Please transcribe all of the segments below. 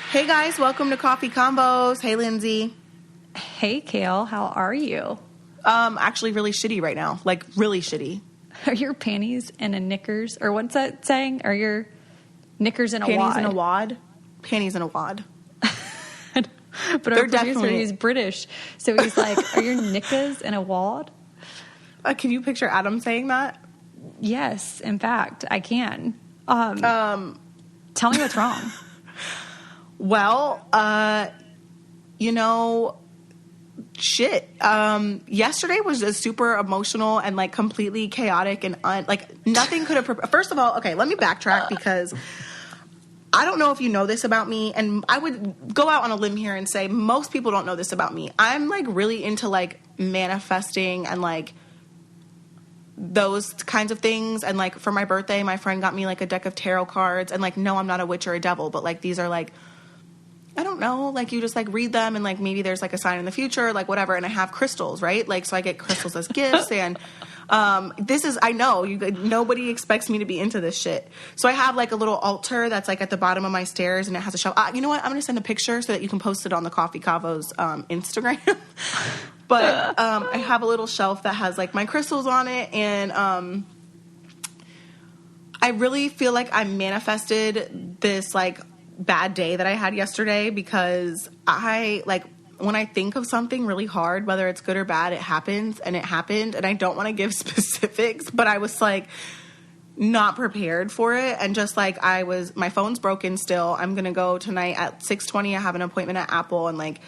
Hey guys, welcome to Coffee Combos. Hey Lindsie. Hey Kail, how are you? Actually really shitty right now. Like really shitty. Are your panties in a knickers? Or what's that saying? Are your knickers in a Panties wad? in a wad? Panties in a wad. But our producer, he's British. So he's like, are your knickers in a wad? Can you picture Adam saying that? Yes, in fact, I can. Tell me what's wrong. Well, shit. Yesterday was just super emotional and like completely chaotic and nothing could have. First of all, okay, let me backtrack because I don't know if you know this about me, and I would go out on a limb here and say most people don't know this about me. I'm like really into like manifesting and like those kinds of things. And like for my birthday, my friend got me like a deck of tarot cards, and like, no, I'm not a witch or a devil, but like these are like, I don't know, like you just like read them and like maybe there's like a sign in the future, like whatever. And I have crystals, right? Like, so I get crystals as gifts. And I know nobody expects me to be into this shit. So I have like a little altar that's like at the bottom of my stairs, and it has a shelf. You know what? I'm going to send a picture so that you can post it on the Coffee Cavos Instagram. But I have a little shelf that has like my crystals on it. And I really feel like I manifested this like bad day that I had yesterday, because when I think of something really hard, whether it's good or bad, it happens, and it happened. And I don't want to give specifics, but I was like not prepared for it. And just like my phone's broken still. I'm going to go tonight at 6:20. I have an appointment at Apple, and like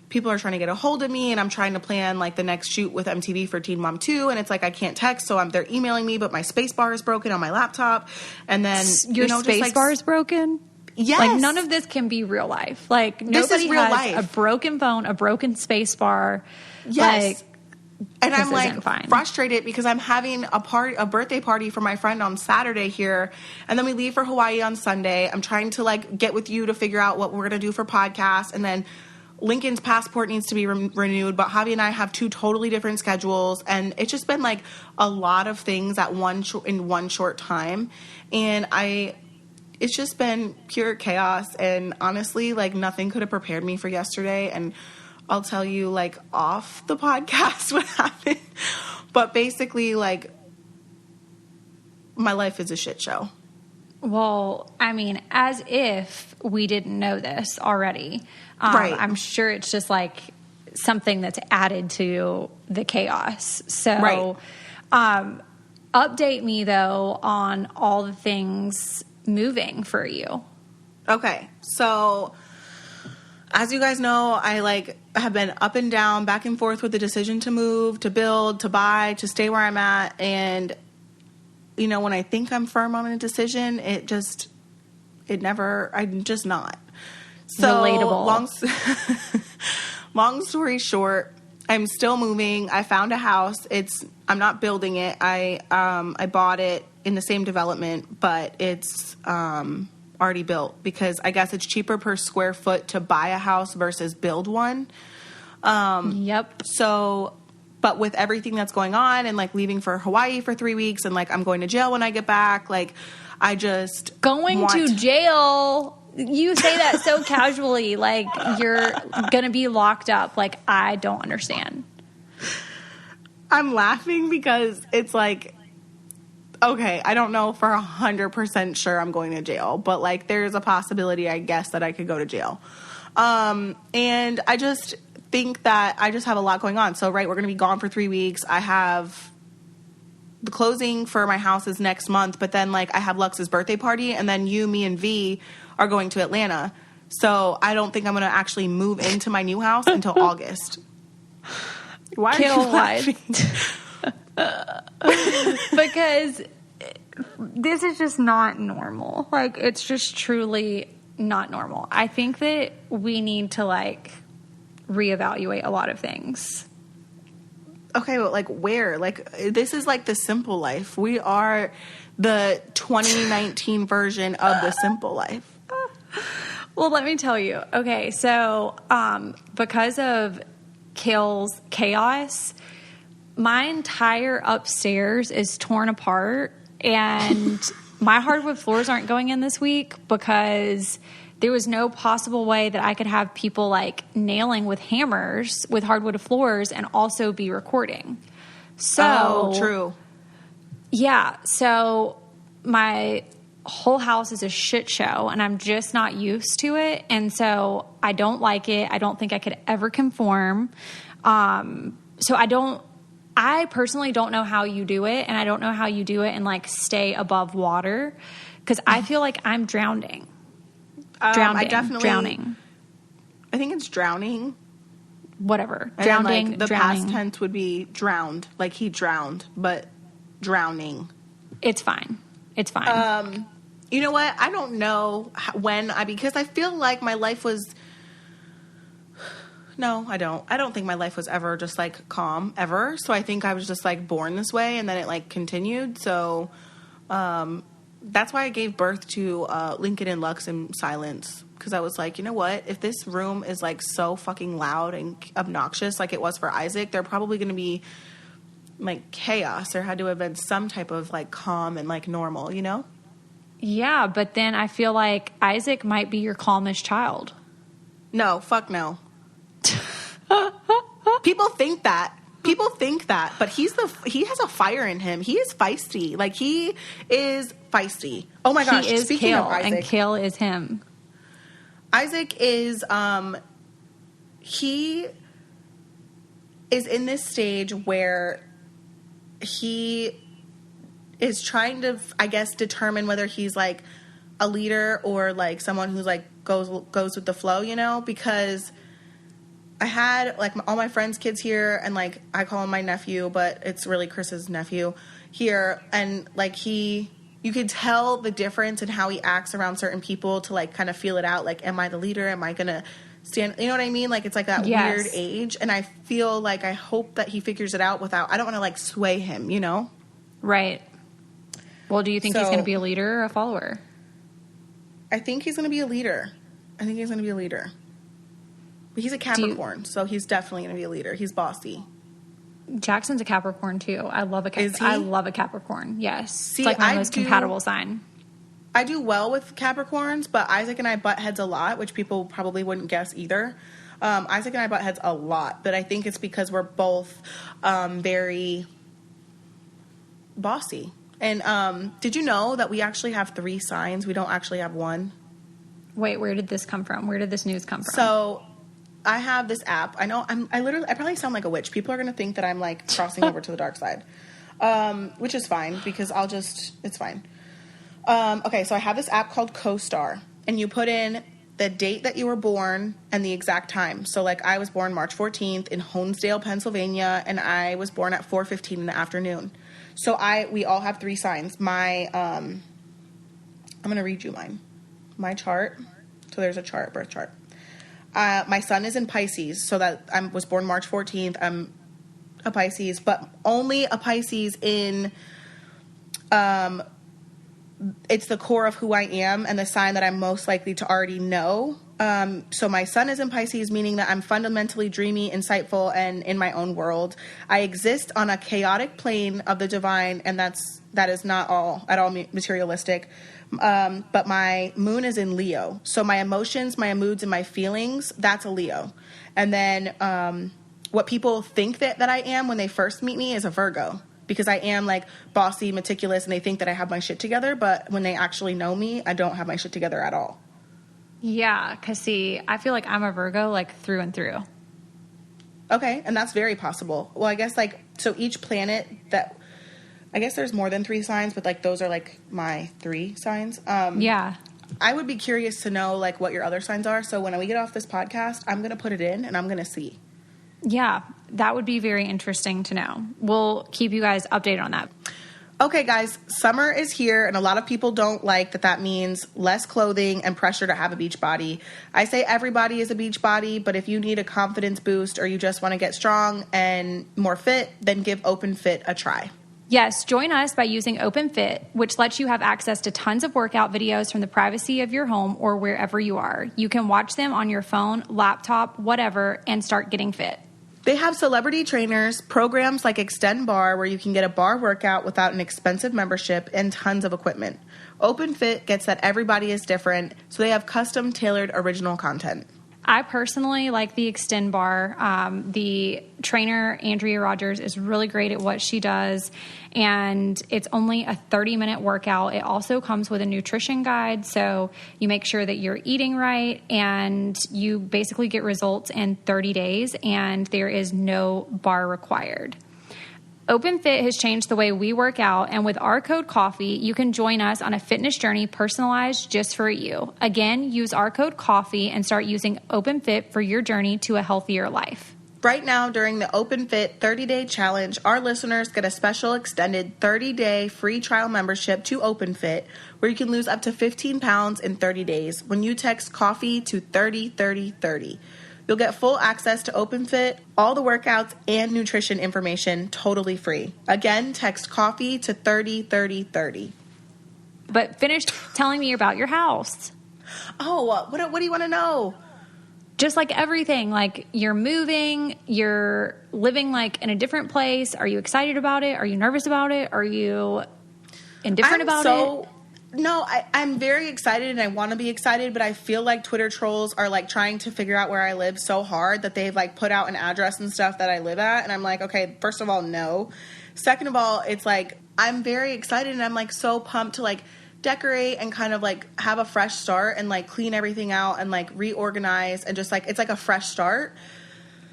people are trying to get a hold of me, and I'm trying to plan like the next shoot with MTV for Teen Mom 2. And it's like, I can't text. So they're emailing me, but my space bar is broken on my laptop. And then your space bar is broken? Yes. Like, none of this can be real life. Like, nobody real has life. A broken phone, a broken space bar. Yes. Like, and I'm like frustrated because I'm having a birthday party for my friend on Saturday here. And then we leave for Hawaii on Sunday. I'm trying to like get with you to figure out what we're going to do for podcasts. And then Lincoln's passport needs to be renewed. But Javi and I have two totally different schedules. And it's just been like a lot of things in one short time. And it's just been pure chaos, and honestly, like nothing could have prepared me for yesterday. And I'll tell you like off the podcast what happened. But basically, like, my life is a shit show. Well, I mean, as if we didn't know this already. Right. I'm sure it's just like something that's added to the chaos. So, right. Update me though on all the things moving for you. Okay. So as you guys know, I have been up and down, back and forth with the decision to move, to build, to buy, to stay where I'm at. And, when I think I'm firm on a decision, I'm just not. So relatable. Long story short, I'm still moving. I found a house. I'm not building it. I bought it in the same development, but it's already built, because I guess it's cheaper per square foot to buy a house versus build one. Yep. So, but with everything that's going on, and like leaving for Hawaii for 3 weeks, and like I'm going to jail when I get back, like I just to jail. You say that so casually, like you're going to be locked up. Like, I don't understand. I'm laughing because it's like, okay, I don't know for 100% sure I'm going to jail, but like there's a possibility, I guess, that I could go to jail. And I just think that I just have a lot going on. So, right, we're going to be gone for 3 weeks. I have the closing for my house is next month, but then like I have Lux's birthday party, and then me and V are going to Atlanta. So I don't think I'm going to actually move into my new house until August. Why are you laughing? Because this is just not normal. Like, it's just truly not normal. I think that we need to like reevaluate a lot of things. Okay, but like where? Like, this is like the simple life. We are the 2019 version of the simple life. Well, let me tell you. Okay, so because of Kail's chaos, my entire upstairs is torn apart, and my hardwood floors aren't going in this week because there was no possible way that I could have people like nailing with hammers with hardwood floors and also be recording. So true. Yeah. So my whole house is a shit show and I'm just not used to it. And so I don't like it. I don't think I could ever conform. So I personally don't know how you do it. And I don't know how you do it and like stay above water because I feel like I'm drowning. Drowning. I think it's drowning. Whatever. And Drowning. Then, like, the drowning. past tense would be drowned. Like he drowned, but drowning. It's fine. It's fine. You know what? I don't know because I feel like my life was. No, I don't. I don't think my life was ever just like calm ever. So I think I was just like born this way and then it like continued. So that's why I gave birth to Lincoln and Lux in silence. Because I was like, you know what? If this room is like so fucking loud and obnoxious like it was for Isaac, they're probably going to be like chaos. There had to have been some type of like calm and like normal, you know? Yeah, but then I feel like Isaac might be your calmest child. No, fuck no. People think that, but he has a fire in him. He is feisty. Like he is feisty. Oh my gosh. He is Speaking Kail, of Isaac, and Kail is him. Isaac is, he is in this stage where he is trying to, I guess, determine whether he's like a leader or like someone who's like goes with the flow, you know, because I had like all my friends' kids here and like I call him my nephew, but it's really Chris's nephew here. And like you could tell the difference in how he acts around certain people to like kind of feel it out. Like, am I the leader? Am I going to stand? You know what I mean? Like, it's like that weird age. And I feel like I hope that he figures it out I don't want to like sway him, you know? Right. Well, do you think he's going to be a leader or a follower? I think he's going to be a leader. But he's a Capricorn, so he's definitely going to be a leader. He's bossy. Jackson's a Capricorn too. I love a Is he? I love a Capricorn. Yes. See, it's like my most compatible sign. I do well with Capricorns, but Isaac and I butt heads a lot, which people probably wouldn't guess either. Isaac and I butt heads a lot, but I think it's because we're both very bossy. And did you know that we actually have 3 signs? We don't actually have one. Wait, where did this come from? Where did this news come from? So I have this app. I know I probably sound like a witch. People are going to think that I'm like crossing over to the dark side, which is fine because it's fine. Okay, so I have this app called CoStar, and you put in the date that you were born and the exact time. So like I was born March 14th in Honesdale, Pennsylvania, and I was born at 4:15 in the afternoon. So we all have 3 signs. I'm going to read you my chart. So there's a chart, birth chart. My sun is in Pisces, so that I was born March 14th. I'm a Pisces, but only a Pisces in, it's the core of who I am and the sign that I'm most likely to already know. So my sun is in Pisces, meaning that I'm fundamentally dreamy, insightful, and in my own world. I exist on a chaotic plane of the divine, and that is not at all materialistic. But my moon is in Leo. So my emotions, my moods, and my feelings, that's a Leo. And then what people think that I am when they first meet me is a Virgo. Because I am like bossy, meticulous, and they think that I have my shit together. But when they actually know me, I don't have my shit together at all. Yeah, because see, I feel like I'm a Virgo like through and through. Okay, and that's very possible. Well, I guess like, so each planet I guess there's more than 3 signs, but like those are like my 3 signs. Yeah. I would be curious to know like what your other signs are. So when we get off this podcast, I'm going to put it in and I'm going to see. Yeah, that would be very interesting to know. We'll keep you guys updated on that. Okay, guys, summer is here, and a lot of people don't like that means less clothing and pressure to have a beach body. I say everybody is a beach body, but if you need a confidence boost or you just want to get strong and more fit, then give Open Fit a try. Yes, join us by using Open Fit, which lets you have access to tons of workout videos from the privacy of your home or wherever you are. You can watch them on your phone, laptop, whatever, and start getting fit. They have celebrity trainers, programs like Extend Bar, where you can get a bar workout without an expensive membership, and tons of equipment. OpenFit gets that everybody is different, so they have custom tailored original content. I personally like the Extend Bar. The trainer, Andrea Rogers, is really great at what she does, and it's only a 30-minute workout. It also comes with a nutrition guide, so you make sure that you're eating right, and you basically get results in 30 days, and there is no bar required. OpenFit has changed the way we work out, and with our code COFFEE, you can join us on a fitness journey personalized just for you. Again, use our code COFFEE and start using OpenFit for your journey to a healthier life. Right now, during the OpenFit 30-Day Challenge, our listeners get a special extended 30-day free trial membership to OpenFit, where you can lose up to 15 pounds in 30 days when you text COFFEE to 303030. You'll get full access to OpenFit, all the workouts, and nutrition information totally free. Again, text COFFEE to 303030. But finish telling me about your house. Oh, what do you want to know? Just like everything, like you're moving, you're living like in a different place. Are you excited about it? Are you nervous about it? Are you indifferent about it? No, I'm very excited and I want to be excited, but I feel like Twitter trolls are like trying to figure out where I live so hard that they've like put out an address and stuff that I live at. And I'm like, okay, first of all, no. Second of all, it's like, I'm very excited and I'm like so pumped to like decorate and kind of like have a fresh start and like clean everything out and like reorganize and just like, it's like a fresh start.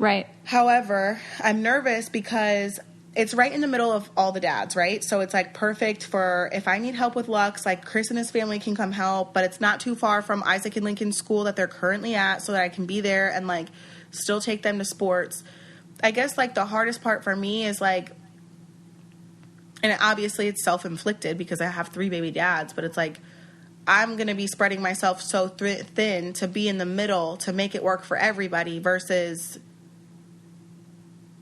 Right. However, I'm nervous because it's right in the middle of all the dads, right? So it's like perfect for if I need help with Lux, like Chris and his family can come help, but it's not too far from Isaac and Lincoln's school that they're currently at so that I can be there and like still take them to sports. I guess like the hardest part for me is like, and obviously it's self-inflicted because I have 3 baby dads, but it's like I'm going to be spreading myself so thin to be in the middle to make it work for everybody versus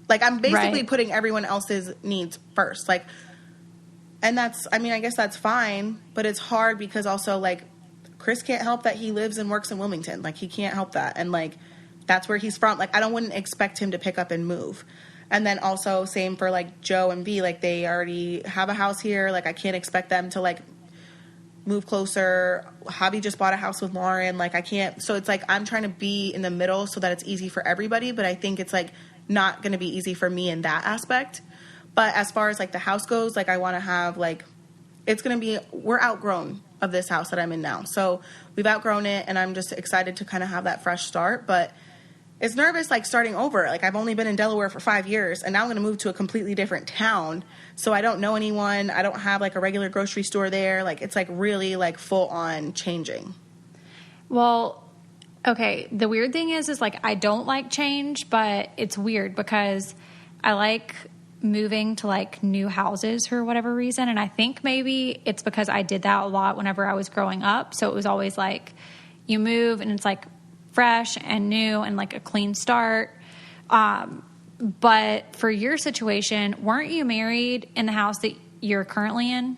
like I'm basically putting everyone else's needs first. Like, and that's, I mean, I guess that's fine, but it's hard because also like Chris can't help that he lives and works in Wilmington. Like he can't help that. And like, that's where he's from. Like, wouldn't expect him to pick up and move. And then also same for like Joe and V, like they already have a house here. Like I can't expect them to like move closer. Javi just bought a house with Lauren. Like I can't. So it's like, I'm trying to be in the middle so that it's easy for everybody. But I think it's like not going to be easy for me in that aspect. But as far as like the house goes, like I want to have like, it's going to be, we're outgrown of this house that I'm in now. So we've outgrown it and I'm just excited to kind of have that fresh start. But it's nervous, like starting over. Like I've only been in Delaware for 5 years and now I'm going to move to a completely different town. So I don't know anyone. I don't have like a regular grocery store there. Like it's like really like full on changing. Well, okay, the weird thing is like I don't like change, but it's weird because I like moving to like new houses for whatever reason. And I think maybe it's because I did that a lot whenever I was growing up. So it was always like you move and it's like fresh and new and like a clean start. But for your situation, weren't you married in the house that you're currently in?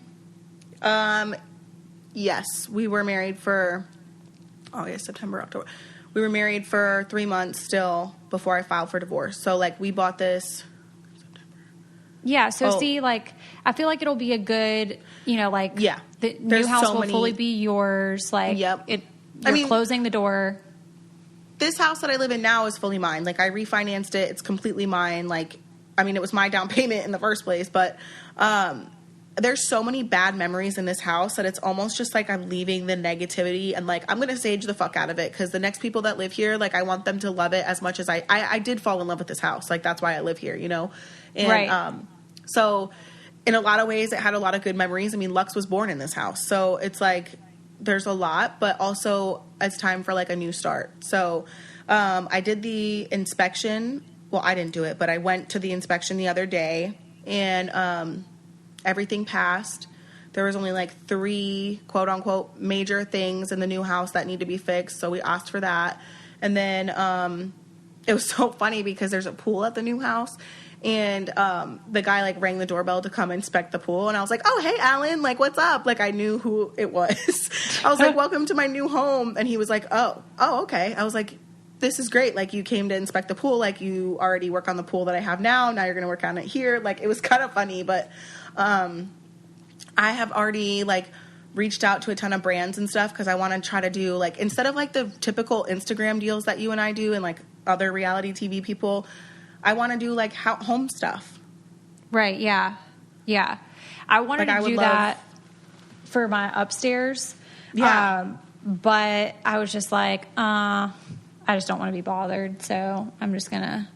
Yes, we were married for August, September, October. We were married for 3 months still before I filed for divorce. So like we bought this September. Yeah. So see, like I feel like it'll be a good, you know, like the new house will fully be yours. Like you're closing the door. This house that I live in now is fully mine. Like I refinanced it. It's completely mine. Like, I mean, it was my down payment in the first place, but, there's so many bad memories in this house that it's almost just like I'm leaving the negativity and like I'm going to sage the fuck out of it because the next people that live here, like I want them to love it as much as I did fall in love with this house. Like that's why I live here, you know? And so in a lot of ways it had a lot of good memories. I mean, Lux was born in this house. So it's like there's a lot, but also it's time for like a new start. So I did the inspection. Well, I didn't do it, but I went to the inspection the other day and everything passed. There was only like 3 quote unquote major things in the new house that need to be fixed. So we asked for that. And then it was so funny because there's a pool at the new house and the guy like rang the doorbell to come inspect the pool. And I was like, oh, hey, Alan, like, what's up? Like I knew who it was. I was like, welcome to my new home. And he was like, oh, okay. I was like, this is great. Like, you came to inspect the pool. Like, you already work on the pool that I have now. Now you're going to work on it here. Like, it was kind of funny, but I have already, like, reached out to a ton of brands and stuff because I want to try to do, like, instead of, like, the typical Instagram deals that you and I do and, like, other reality TV people, I want to do, like, home stuff. Right, yeah. Yeah. I wanted to do that for my upstairs. Yeah. But I was just like, I just don't want to be bothered, so I'm just going to...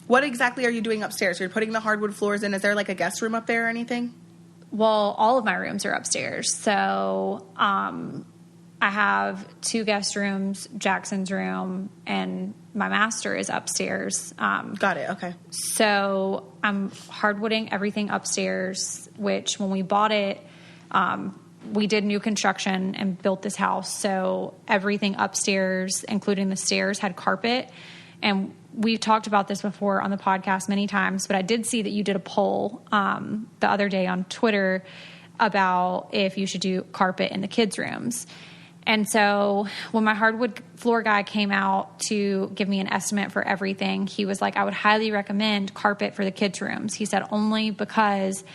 What exactly are you doing upstairs? You're putting the hardwood floors in. Is there, like, a guest room up there or anything? Well, all of my rooms are upstairs. So I have 2 guest rooms, Jackson's room, and my master is upstairs. Got it. Okay. So I'm hardwooding everything upstairs, which when we bought it, we did new construction and built this house. So everything upstairs, including the stairs, had carpet. And we've talked about this before on the podcast many times, but I did see that you did a poll the other day on Twitter about if you should do carpet in the kids' rooms. And so when my hardwood floor guy came out to give me an estimate for everything, he was like, I would highly recommend carpet for the kids' rooms. He said only because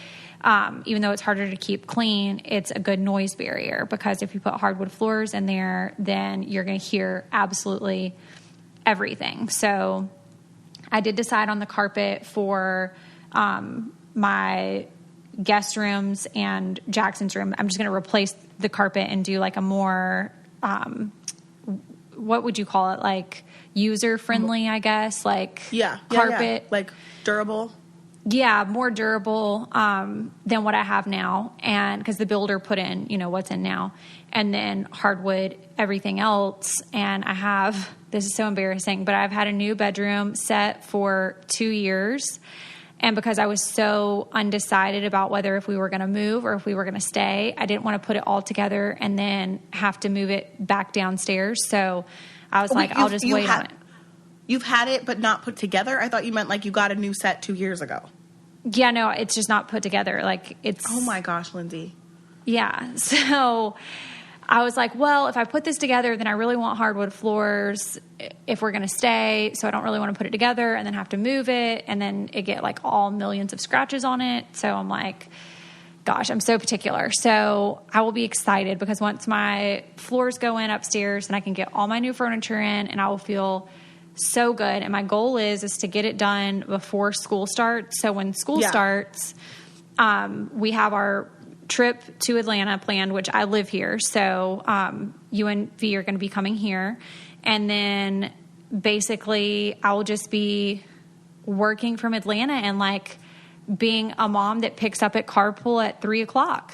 even though it's harder to keep clean, it's a good noise barrier, because if you put hardwood floors in there, then you're going to hear absolutely everything. So I did decide on the carpet for my guest rooms and Jackson's room. I'm just going to replace the carpet and do like a more, what would you call it? Like user friendly, I guess. Like carpet, like durable. Yeah, more durable than what I have now, and because the builder put in, what's in now, and then hardwood, everything else. And I have, this is so embarrassing, but I've had a new bedroom set for 2 years, and because I was so undecided about whether if we were going to move or if we were going to stay, I didn't want to put it all together and then have to move it back downstairs. So I was I'll just wait on it. You've had it, but not put together? I thought you meant like you got a new set 2 years ago. Yeah, no, it's just not put together. Like it's... Oh my gosh, Lindsie. Yeah. So I was like, well, if I put this together, then I really want hardwood floors if we're going to stay. So I don't really want to put it together and then have to move it and then it get like all millions of scratches on it. So I'm like, gosh, I'm so particular. So I will be excited because once my floors go in upstairs, then I can get all my new furniture in and I will feel so good. And my goal is to get it done before school starts. So when school starts, we have our trip to Atlanta planned, which I live here. So you and V are going to be coming here. And then basically I will just be working from Atlanta and like being a mom that picks up at carpool at 3:00.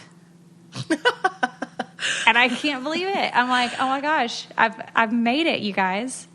And I can't believe it. I'm like, oh my gosh, I've made it, you guys.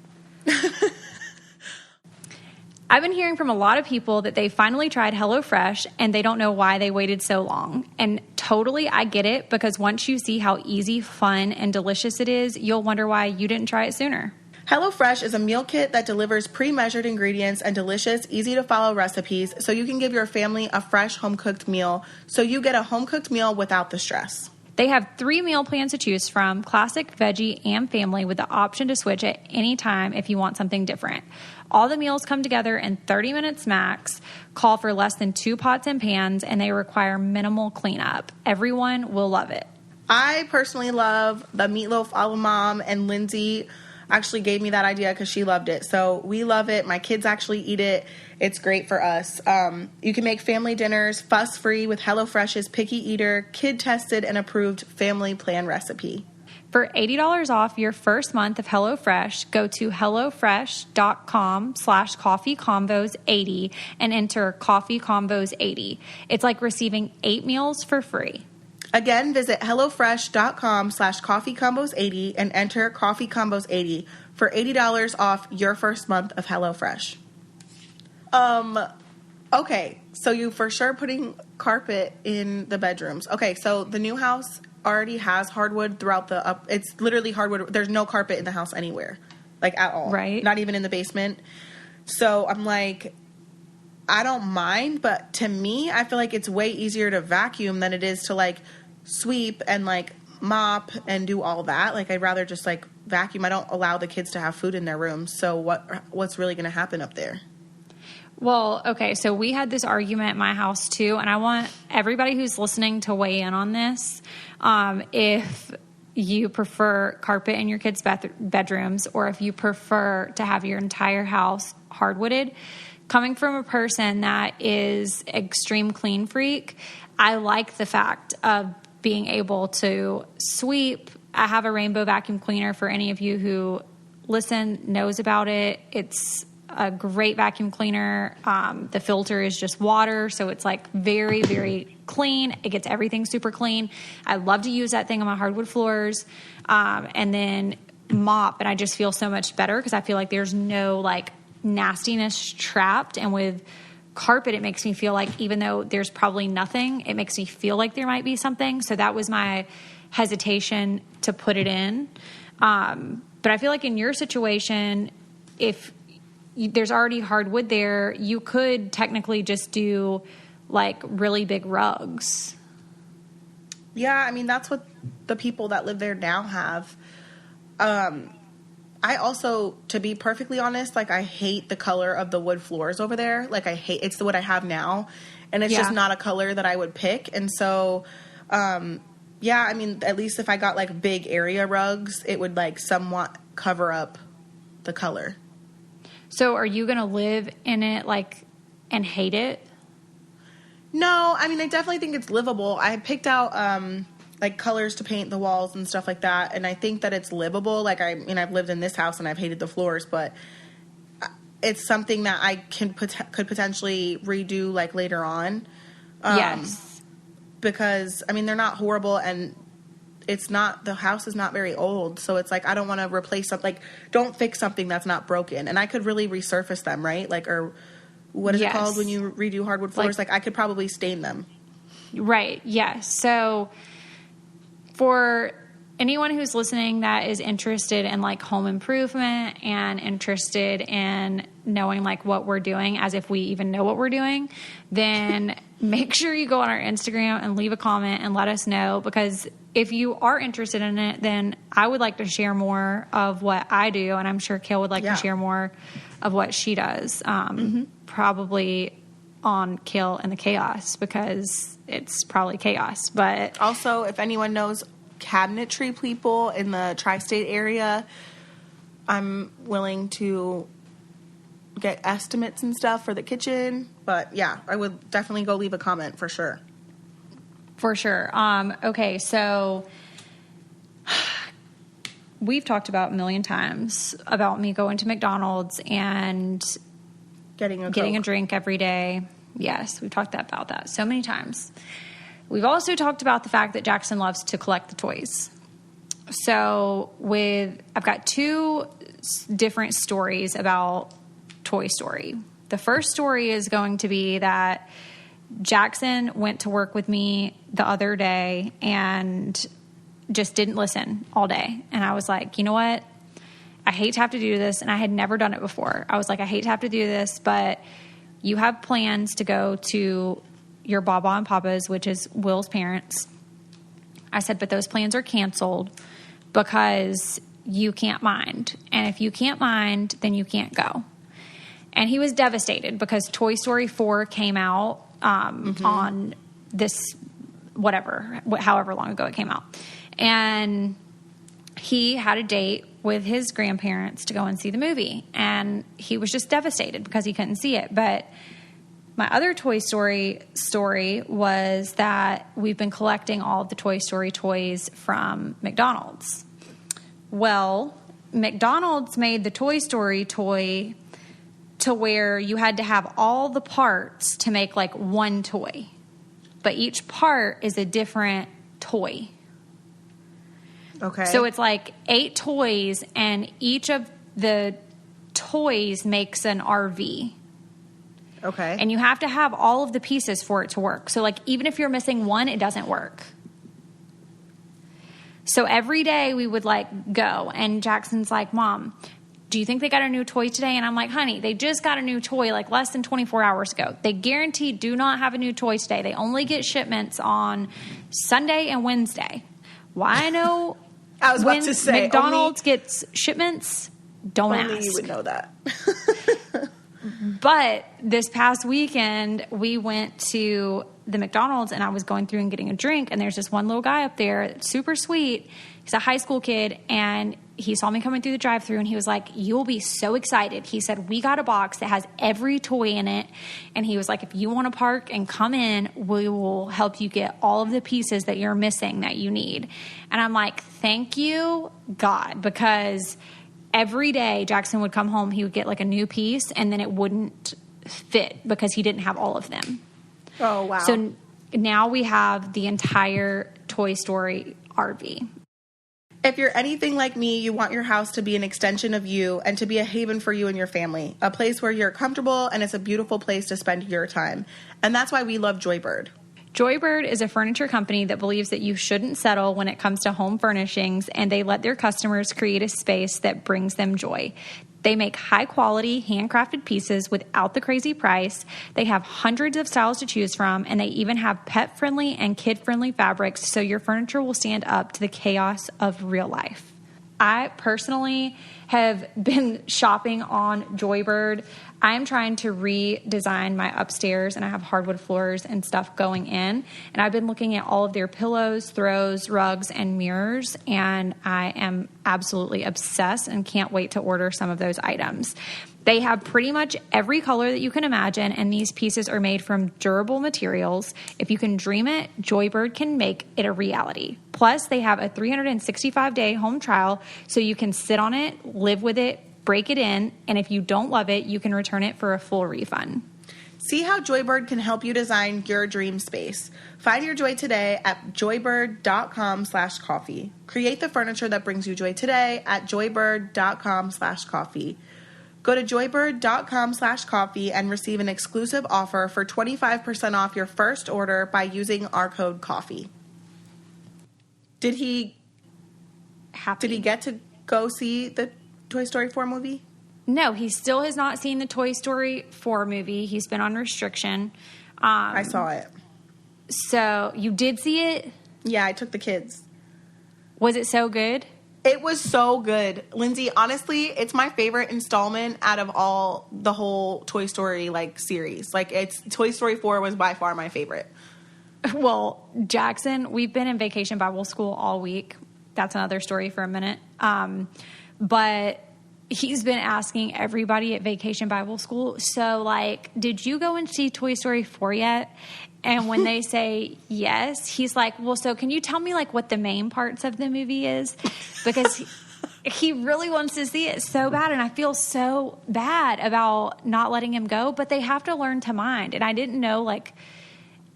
I've been hearing from a lot of people that they finally tried HelloFresh and they don't know why they waited so long. And totally, I get it, because once you see how easy, fun, and delicious it is, you'll wonder why you didn't try it sooner. HelloFresh is a meal kit that delivers pre-measured ingredients and delicious, easy-to-follow recipes so you can give your family a fresh, home-cooked meal, so you get a home-cooked meal without the stress. They have 3 meal plans to choose from, classic, veggie, and family, with the option to switch at any time if you want something different. All the meals come together in 30 minutes max, call for less than 2 pots and pans, and they require minimal cleanup. Everyone will love it. I personally love the meatloaf a la mom, and Lindsie actually gave me that idea because she loved it. So we love it. My kids actually eat it. It's great for us. You can make family dinners fuss-free with HelloFresh's Picky Eater, kid-tested and approved family plan recipe. For $80 off your first month of HelloFresh, go to HelloFresh.com/coffeecombos80 and enter coffeecombos80. It's like receiving 8 meals for free. Again, visit HelloFresh.com/coffeecombos80 and enter coffeecombos80 for $80 off your first month of HelloFresh. Okay, so you for sure putting carpet in the bedrooms. Okay, so the new house already has hardwood throughout the it's literally hardwood. There's no carpet in the house anywhere, like at all. Right. Not even in the basement. So I'm like, I don't mind, but to me, I feel like it's way easier to vacuum than it is to like sweep and like mop and do all that. Like I'd rather just like vacuum. I don't allow the kids to have food in their rooms. So what's really going to happen up there? Well, okay, so we had this argument at my house too, and I want everybody who's listening to weigh in on this. If you prefer carpet in your kids' bedrooms, or if you prefer to have your entire house hardwooded. Coming from a person that is extreme clean freak, I like the fact of being able to sweep. I have a rainbow vacuum cleaner for any of you who knows about it. It's a great vacuum cleaner. The filter is just water, so it's like very, very clean. It gets everything super clean. I love to use that thing on my hardwood floors. And then mop, and I just feel so much better because I feel like there's no like nastiness trapped. And with carpet, it makes me feel like even though there's probably nothing, it makes me feel like there might be something. So that was my hesitation to put it in. But I feel like in your situation, if there's already hardwood there, you could technically just do like really big rugs. Yeah, I mean, that's what the people that live there now have. I also, to be perfectly honest, like I hate the color of the wood floors over there. Like it's what I have now, and it's just not a color that I would pick. And so, yeah, I mean, at least if I got like big area rugs, it would like somewhat cover up the color. So are you going to live in it like and hate it? No, I mean, I definitely think it's livable. I picked out like colors to paint the walls and stuff like that, and I think that it's livable. Like, I mean, I've lived in this house and I've hated the floors, but it's something that I could potentially redo like later on. Yes. Because, I mean, they're not horrible, and the house is not very old, so it's like I don't want to replace something. Like, don't fix something that's not broken, and I could really resurface them, right? Like, or what is it called when you redo hardwood floors? Like I could probably stain them. Right, yes. So for anyone who's listening that is interested in like home improvement and interested in knowing like what we're doing, as if we even know what we're doing, then make sure you go on our Instagram and leave a comment and let us know, because if you are interested in it, then I would like to share more of what I do, and I'm sure Kail would like to share more of what she does. Probably on Kail and the Chaos, because it's probably chaos. But also, if anyone knows cabinetry people in the tri-state area, I'm willing to get estimates and stuff for the kitchen. But yeah, I would definitely go leave a comment for sure. For sure. Okay, so we've talked about a million times about me going to McDonald's and getting a drink every day. Yes, we've talked about that so many times. We've also talked about the fact that Jackson loves to collect the toys. So I've got two different stories about Toy Story. The first story is going to be that Jackson went to work with me the other day and just didn't listen all day. And I was like, you know what? I hate to have to do this. And I had never done it before. I was like, I hate to have to do this, but you have plans to go to your Baba and Papa's, which is Will's parents. I said, but those plans are canceled because you can't mind. And if you can't mind, then you can't go. And he was devastated because Toy Story 4 came out on this, however long ago it came out. And he had a date with his grandparents to go and see the movie. And he was just devastated because he couldn't see it. But my other Toy Story story was that we've been collecting all of the Toy Story toys from McDonald's. Well, McDonald's made the Toy Story toy to where you had to have all the parts to make like one toy. But each part is a different toy. Okay. So it's like 8 toys, and each of the toys makes an RV. Okay. And you have to have all of the pieces for it to work. So like even if you're missing one, it doesn't work. So every day we would like go, and Jackson's like, Mom, do you think they got a new toy today? And I'm like, honey, they just got a new toy like less than 24 hours ago. They guaranteed do not have a new toy today. They only get shipments on Sunday and Wednesday. Why I know I was about to say. McDonald's gets shipments, don't ask. Only you would know that. But this past weekend, we went to the McDonald's, and I was going through and getting a drink, and there's this one little guy up there, super sweet. He's a high school kid, and he saw me coming through the drive-thru, and he was like, "You'll be so excited." He said, "We got a box that has every toy in it." And he was like, "If you want to park and come in, we will help you get all of the pieces that you're missing that you need." And I'm like, thank you, God, because every day Jackson would come home, he would get like a new piece, and then it wouldn't fit because he didn't have all of them. Oh, wow. So now we have the entire Toy Story RV. If you're anything like me, you want your house to be an extension of you and to be a haven for you and your family, a place where you're comfortable and it's a beautiful place to spend your time. And that's why we love Joybird. Joybird is a furniture company that believes that you shouldn't settle when it comes to home furnishings, and they let their customers create a space that brings them joy. They make high-quality, handcrafted pieces without the crazy price. They have hundreds of styles to choose from, and they even have pet-friendly and kid-friendly fabrics, so your furniture will stand up to the chaos of real life. I personally have been shopping on Joybird. I am trying to redesign my upstairs, and I have hardwood floors and stuff going in. And I've been looking at all of their pillows, throws, rugs, and mirrors, and I am absolutely obsessed and can't wait to order some of those items. They have pretty much every color that you can imagine, and these pieces are made from durable materials. If you can dream it, Joybird can make it a reality. Plus, they have a 365-day home trial, so you can sit on it, live with it, break it in, and if you don't love it, you can return it for a full refund. See how Joybird can help you design your dream space. Find your joy today at joybird.com/coffee. Create the furniture that brings you joy today at joybird.com/coffee. Go to joybird.com/coffee and receive an exclusive offer for 25% off your first order by using our code COFFEE. Did he get to go see the Toy Story 4 movie? No, he still has not seen the Toy Story 4 movie. He's been on restriction. I saw it. So you did see it? Yeah, I took the kids. Was it so good? It was so good. Lindsie, honestly, it's my favorite installment out of the whole Toy Story series. Toy Story 4 was by far my favorite. Well, Jackson, we've been in Vacation Bible School all week. That's another story for a minute. But he's been asking everybody at Vacation Bible School, so, did you go and see Toy Story 4 yet? And when they say yes, he's like, well, so can you tell me, what the main parts of the movie is? Because he really wants to see it so bad, and I feel so bad about not letting him go, but they have to learn to mind. And I didn't know,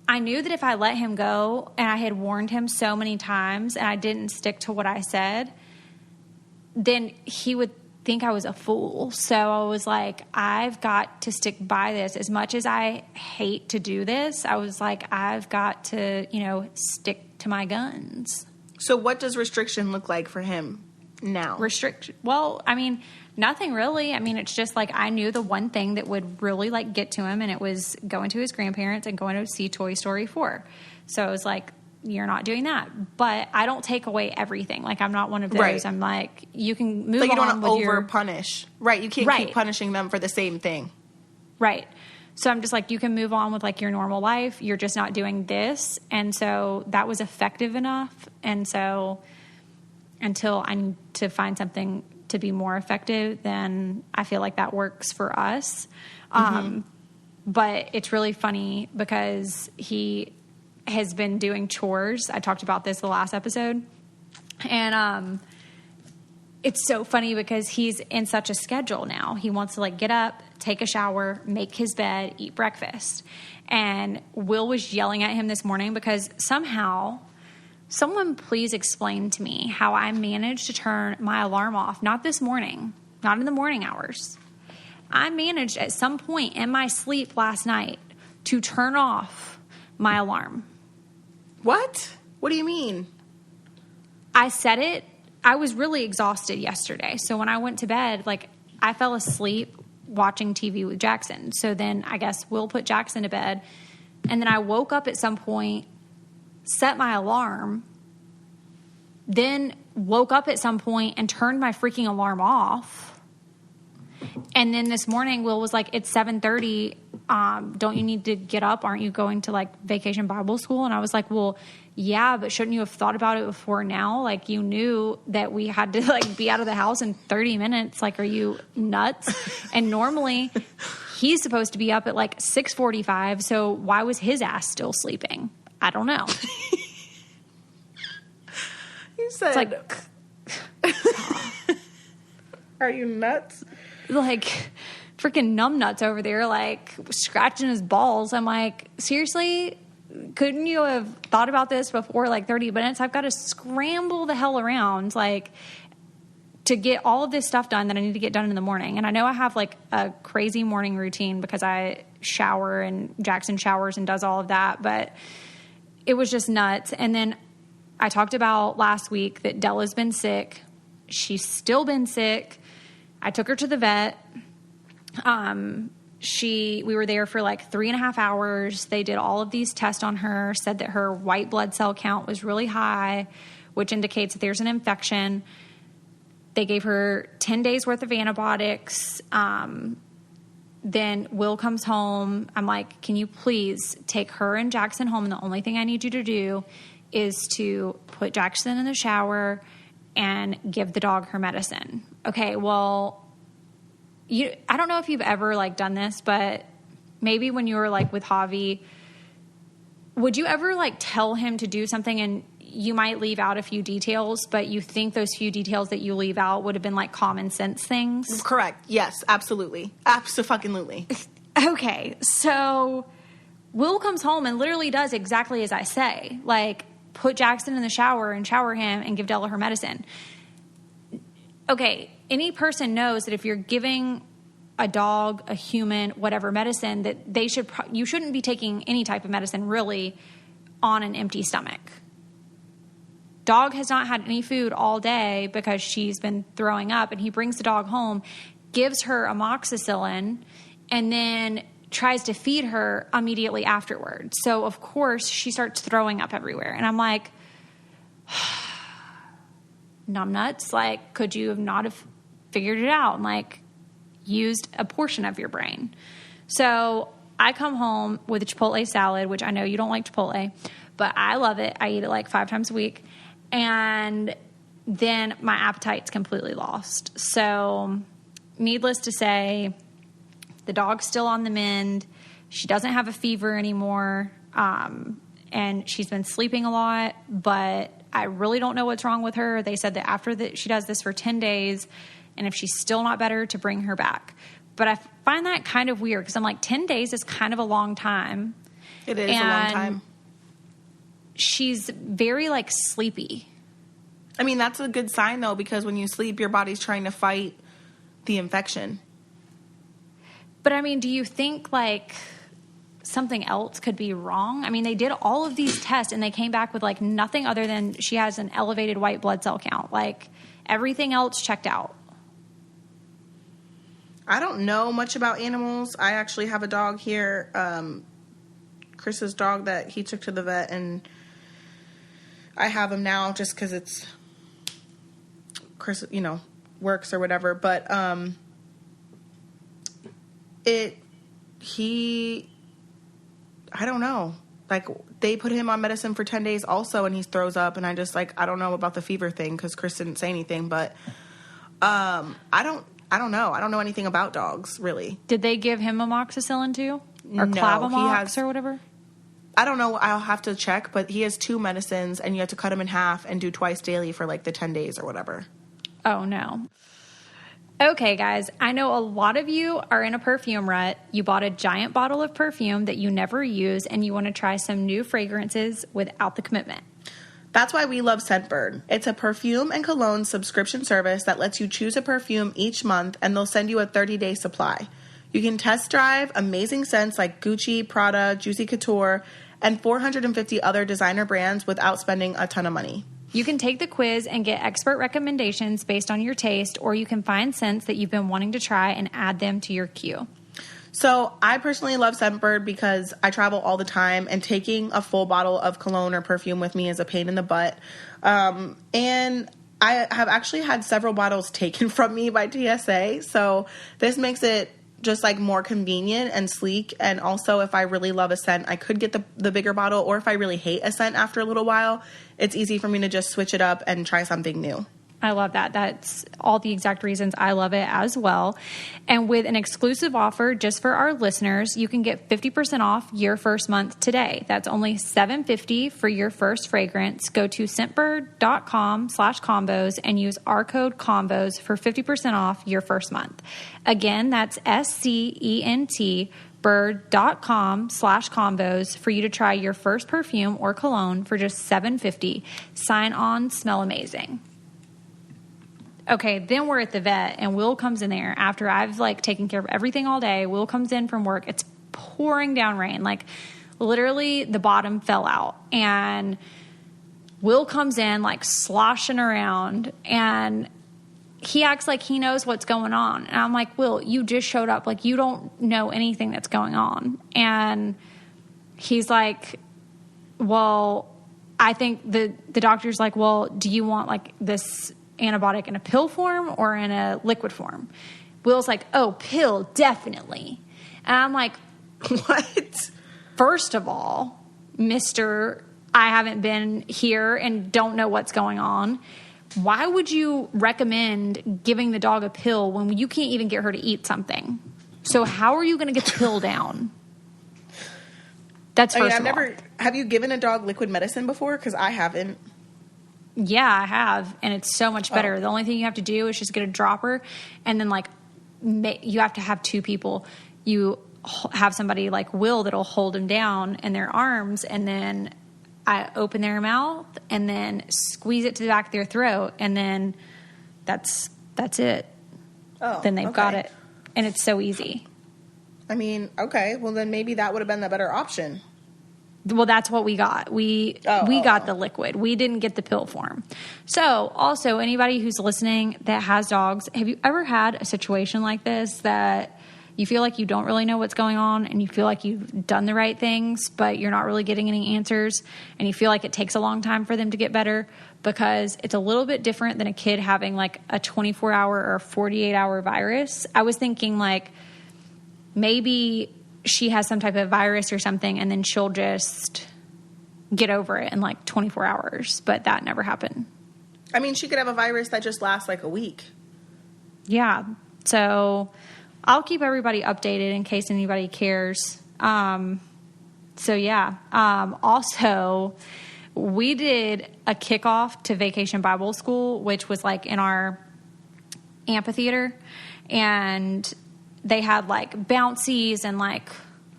I knew that if I let him go, and I had warned him so many times, and I didn't stick to what I said, then he would think I was a fool. So I was like, I've got to stick by this. As much as I hate to do this, I was like, I've got to, stick to my guns. So what does restriction look like for him now? Well, nothing really. It's just I knew the one thing that would really get to him, and it was going to his grandparents and going to see Toy Story 4. So I was like, you're not doing that. But I don't take away everything. I'm not one of those. Right. I'm like, you can move on. You don't want to over-punish. Right. You can't keep punishing them for the same thing. Right. So I'm just you can move on with your normal life. You're just not doing this. And so that was effective enough. And so until I need to find something to be more effective, then I feel like that works for us. Mm-hmm. But it's really funny because he has been doing chores. I talked about this the last episode. And it's so funny because he's in such a schedule now. He wants to get up, take a shower, make his bed, eat breakfast. And Will was yelling at him this morning because somehow, someone please explain to me how I managed to turn my alarm off. Not this morning, not in the morning hours. I managed at some point in my sleep last night to turn off my alarm. What? What do you mean? I set it. I was really exhausted yesterday. So when I went to bed, I fell asleep watching TV with Jackson. So then I guess Will put Jackson to bed. And then I woke up at some point, set my alarm, then woke up at some point and turned my freaking alarm off. And then this morning, Will was like, it's 7:30. Don't you need to get up? Aren't you going to like Vacation Bible School? And I was like, well, yeah, but shouldn't you have thought about it before now? Like, you knew that we had to like be out of the house in 30 minutes. Like, are you nuts? And normally he's supposed to be up at like 6:45. So why was his ass still sleeping? I don't know. You said, it's like, are you nuts? Like freaking numbnuts over there, like scratching his balls. I'm like, seriously? Couldn't you have thought about this before like 30 minutes? I've got to scramble the hell around, like, to get all of this stuff done that I need to get done in the morning. And I know I have like a crazy morning routine because I shower and Jackson showers and does all of that, but it was just nuts. And then I talked about last week that Della's been sick. She's still been sick. I took her to the vet. We were there for like 3.5 hours. They did all of these tests on her, said that her white blood cell count was really high, which indicates that there's an infection. They gave her 10 days worth of antibiotics. Then Will comes home. I'm like, can you please take her and Jackson home? And the only thing I need you to do is to put Jackson in the shower and give the dog her medicine. Okay, well, I don't know if you've ever like done this, but maybe when you were like with Javi, would you ever like tell him to do something and you might leave out a few details, but you think those few details that you leave out would have been like common sense things? Correct. Yes, absolutely. Abso-fucking-lutely. Okay, so Will comes home and literally does exactly as I say. Like, put Jackson in the shower and shower him and give Della her medicine. Okay, any person knows that if you're giving a dog, a human, whatever medicine, that they should you shouldn't be taking any type of medicine really on an empty stomach. Dog has not had any food all day because she's been throwing up, and he brings the dog home, gives her amoxicillin, and then tries to feed her immediately afterwards. So, of course, she starts throwing up everywhere. And I'm like, numbnuts, like, could you have not have figured it out and, like, used a portion of your brain? So I come home with a Chipotle salad, which I know you don't like Chipotle, but I love it. I eat it, like, 5 times a week. And then my appetite's completely lost. So needless to say, the dog's still on the mend. She doesn't have a fever anymore. And she's been sleeping a lot, but I really don't know what's wrong with her. They said that after that, she does this for 10 days, and if she's still not better, to bring her back. But I find that kind of weird because I'm like, 10 days is kind of a long time. It is a long time. She's very, like, sleepy. I mean, that's a good sign, though, because when you sleep, your body's trying to fight the infection. But, I mean, do you think, like, something else could be wrong? I mean, they did all of these tests, and they came back with, like, nothing other than she has an elevated white blood cell count. Like, everything else checked out. I don't know much about animals. I actually have a dog here, Chris's dog that he took to the vet, and I have him now just because it's Chris, you know, works or whatever. But I don't know. Like, they put him on medicine for 10 days also, and he throws up, and I just, like, I don't know about the fever thing because Chris didn't say anything, but I don't know. I don't know anything about dogs, really. Did they give him amoxicillin too? Or no, Clavamox or whatever? I don't know. I'll have to check, but he has 2 medicines, and you have to cut them in half and do twice daily for, like, the 10 days or whatever. Oh, no. Okay, guys, I know a lot of you are in a perfume rut. You bought a giant bottle of perfume that you never use, and you want to try some new fragrances without the commitment. That's why we love Scentbird. It's a perfume and cologne subscription service that lets you choose a perfume each month, and they'll send you a 30-day supply. You can test drive amazing scents like Gucci, Prada, Juicy Couture, and 450 other designer brands without spending a ton of money. You can take the quiz and get expert recommendations based on your taste, or you can find scents that you've been wanting to try and add them to your queue. So I personally love Scentbird because I travel all the time, and taking a full bottle of cologne or perfume with me is a pain in the butt. And I have actually had several bottles taken from me by TSA. So this makes it just like more convenient and sleek. And also, if I really love a scent, I could get the bigger bottle, or if I really hate a scent after a little while, it's easy for me to just switch it up and try something new. I love that. That's all the exact reasons I love it as well. And with an exclusive offer just for our listeners, you can get 50% off your first month today. That's only $7.50 for your first fragrance. Go to scentbird.com/combos and use our code combos for 50% off your first month. Again, that's SCENT bird.com/combos for you to try your first perfume or cologne for just $7.50. Sign on, smell amazing. Okay, then we're at the vet, and Will comes in there after I've like taken care of everything all day. Will comes in from work. It's pouring down rain. Like literally the bottom fell out, and Will comes in like sloshing around, and he acts like he knows what's going on. And I'm like, Will, you just showed up. Like, you don't know anything that's going on. And he's like, well, I think the doctor's like, well, do you want like this antibiotic in a pill form or in a liquid form? Will's like, oh, pill, definitely. And I'm like, what? First of all, mister, I haven't been here and don't know what's going on. Why would you recommend giving the dog a pill when you can't even get her to eat something? So how are you going to get the pill down? That's first of all. Have you given a dog liquid medicine before? Because I haven't. Yeah, I have, and it's so much better. Oh. The only thing you have to do is just get a dropper, and then like you have to have two people. You have somebody like Will that'll hold him down in their arms, and then I open their mouth and then squeeze it to the back of their throat, and then that's it. Oh, then they've got it, and it's so easy. I mean, okay, well then maybe that would have been the better option. Well, that's what we got. We got the liquid. We didn't get the pill form. So, also, anybody who's listening that has dogs, have you ever had a situation like this that you feel like you don't really know what's going on, and you feel like you've done the right things, but you're not really getting any answers, and you feel like it takes a long time for them to get better? Because it's a little bit different than a kid having like a 24-hour or 48-hour virus. I was thinking like maybe she has some type of virus or something, and then she'll just get over it in like 24 hours. But that never happened. I mean, she could have a virus that just lasts like a week. Yeah. So I'll keep everybody updated in case anybody cares. So yeah. Also, we did a kickoff to Vacation Bible School, which was like in our amphitheater, and they had like bouncies and like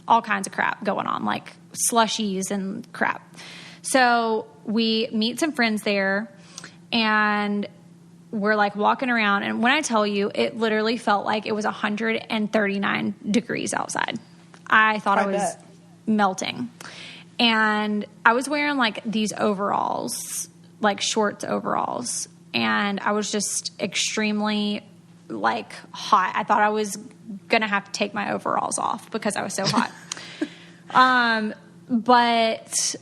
all kinds of crap going on, like slushies and crap. So we meet some friends there, and we're like walking around. And when I tell you, it literally felt like it was 139 degrees outside. I thought I was melting. And I was wearing like these overalls, like shorts overalls. And I was just extremely like hot. I thought I was going to have to take my overalls off because I was so hot. But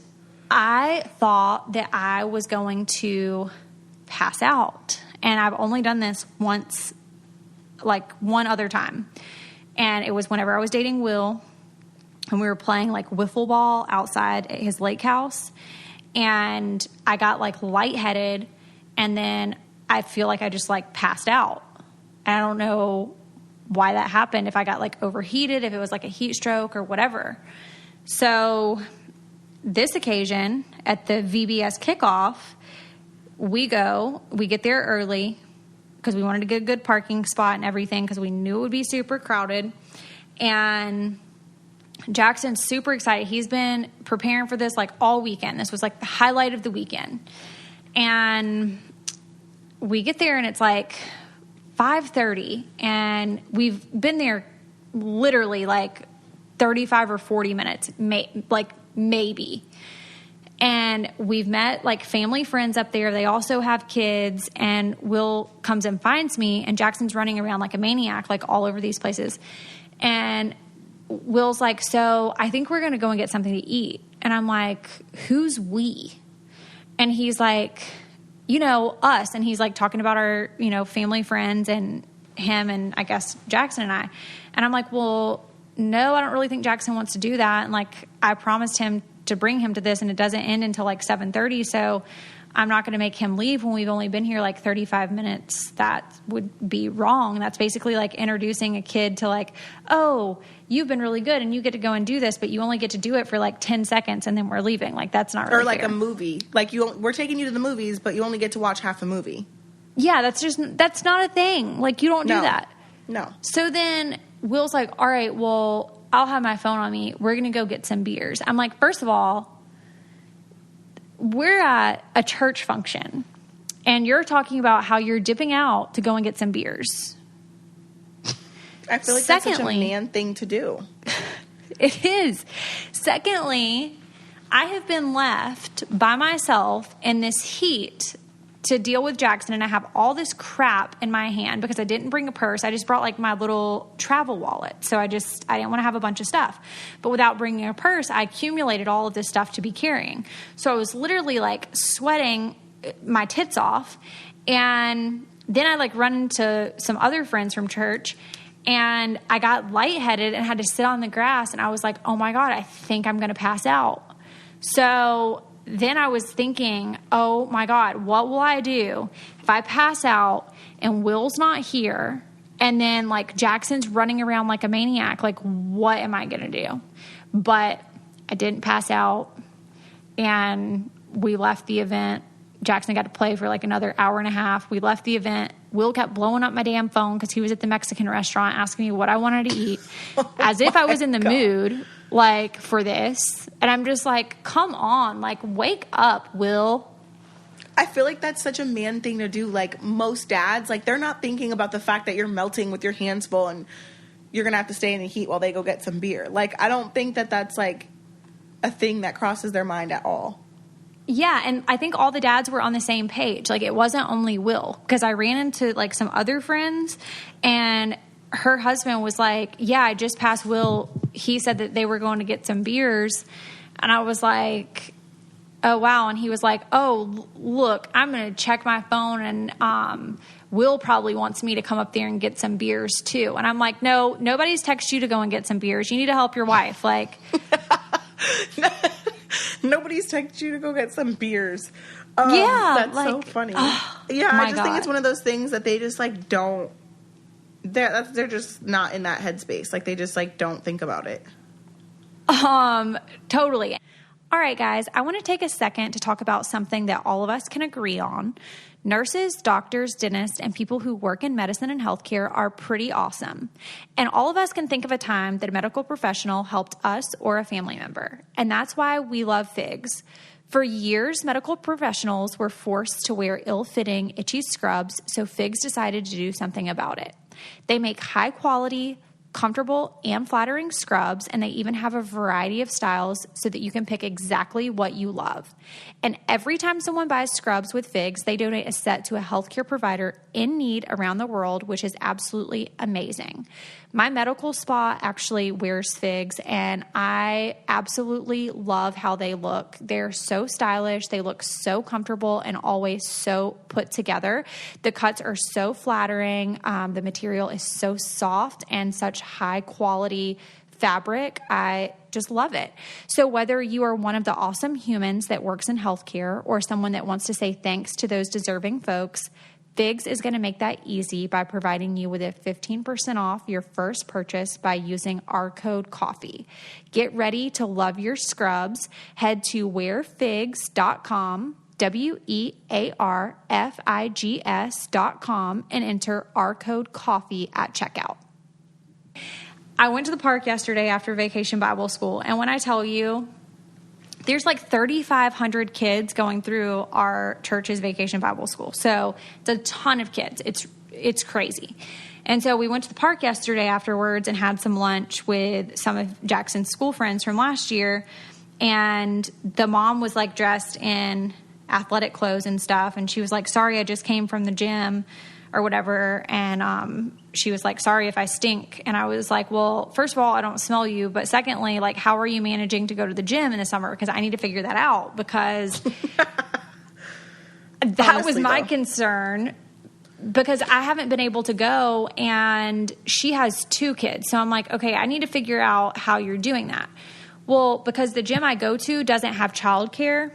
I thought that I was going to pass out. And I've only done this once, like one other time. And it was whenever I was dating Will, and we were playing like wiffle ball outside at his lake house. And I got like lightheaded, and then I feel like I just like passed out. I don't know why that happened, if I got like overheated, if it was like a heat stroke or whatever. So this occasion at the VBS kickoff, we get there early because we wanted to get a good parking spot and everything because we knew it would be super crowded. And Jackson's super excited. He's been preparing for this like all weekend. This was like the highlight of the weekend. And we get there and it's like 5:30, and we've been there literally like 35 or 40 minutes, maybe. And we've met like family friends up there. They also have kids, and Will comes and finds me, and Jackson's running around like a maniac, like all over these places. And Will's like, so I think we're going to go and get something to eat. And I'm like, who's we? And he's like, us. And he's like talking about our, family friends and him and I guess Jackson and I. And I'm like, well, no, I don't really think Jackson wants to do that. And like, I promised him to bring him to this and it doesn't end until like 7:30. So I'm not going to make him leave when we've only been here like 35 minutes. That would be wrong. That's basically like introducing a kid to like, oh, you've been really good and you get to go and do this, but you only get to do it for like 10 seconds and then we're leaving. Like, that's not really Or like fair. a movie. Like we're taking you to the movies, but you only get to watch half the movie. Yeah, that's not a thing. Like, you don't do that. No. So then Will's like, all right, well, I'll have my phone on me. We're going to go get some beers. I'm like, first of all, we're at a church function and you're talking about how you're dipping out to go and get some beers. I feel like that's such a man thing to do. It is. Secondly, I have been left by myself in this heat to deal with Jackson, and I have all this crap in my hand because I didn't bring a purse. I just brought like my little travel wallet. So I didn't want to have a bunch of stuff. But without bringing a purse, I accumulated all of this stuff to be carrying. So I was literally like sweating my tits off. And then I like run into some other friends from church, and I got lightheaded and had to sit on the grass. And I was like, oh my God, I think I'm going to pass out. So then I was thinking, oh my God, what will I do if I pass out and Will's not here and then like Jackson's running around like a maniac? Like, what am I going to do? But I didn't pass out and we left the event. Jackson got to play for like another hour and a half. We left the event. Will kept blowing up my damn phone because he was at the Mexican restaurant asking me what I wanted to eat as if I was in the mood like for this. And I'm just like, come on, like, wake up, Will. I feel like that's such a man thing to do. Like, most dads, like, they're not thinking about the fact that you're melting with your hands full and you're going to have to stay in the heat while they go get some beer. Like, I don't think that that's, like, a thing that crosses their mind at all. Yeah, and I think all the dads were on the same page. Like, it wasn't only Will. Because I ran into, like, some other friends, and her husband was like, yeah, I just passed Will. He said that they were going to get some beers. And I was like, oh, wow. And he was like, oh, look, I'm going to check my phone, and Will probably wants me to come up there and get some beers, too. And I'm like, no, nobody's texted you to go and get some beers. You need to help your wife. Like... Nobody's texted you to go get some beers. Yeah. That's like, so funny. Yeah, I just think it's one of those things that they just, like, don't... They're just not in that headspace. Like, they just, like, don't think about it. Totally. All right, guys, I want to take a second to talk about something that all of us can agree on. Nurses, doctors, dentists, and people who work in medicine and healthcare are pretty awesome. And all of us can think of a time that a medical professional helped us or a family member. And that's why we love Figs. For years, medical professionals were forced to wear ill-fitting, itchy scrubs, so Figs decided to do something about it. They make high-quality, comfortable, and flattering scrubs, and they even have a variety of styles so that you can pick exactly what you love. And every time someone buys scrubs with Figs, they donate a set to a healthcare provider in need around the world, which is absolutely amazing. My medical spa actually wears Figs, and I absolutely love how they look. They're so stylish. They look so comfortable and always so put together. The cuts are so flattering. The material is so soft and such high quality fabric. I just love it. So whether you are one of the awesome humans that works in healthcare or someone that wants to say thanks to those deserving folks, Figs is going to make that easy by providing you with a 15% off your first purchase by using our code COFFEE. Get ready to love your scrubs. Head to wearfigs.com, wearfigs.com, and enter our code COFFEE at checkout. I went to the park yesterday after Vacation Bible School, and when I tell you, there's like 3,500 kids going through our church's Vacation Bible School. So it's a ton of kids. It's crazy. And so we went to the park yesterday afterwards and had some lunch with some of Jackson's school friends from last year. And the mom was like dressed in athletic clothes and stuff. And she was like, sorry, I just came from the gym or whatever. And she was like, sorry if I stink. And I was like, well, first of all, I don't smell you. But secondly, like, how are you managing to go to the gym in the summer? Because I need to figure that out, because that Honestly, was my though. concern, because I haven't been able to go, and she has 2 kids. So I'm like, okay, I need to figure out how you're doing that. Well, because the gym I go to doesn't have childcare.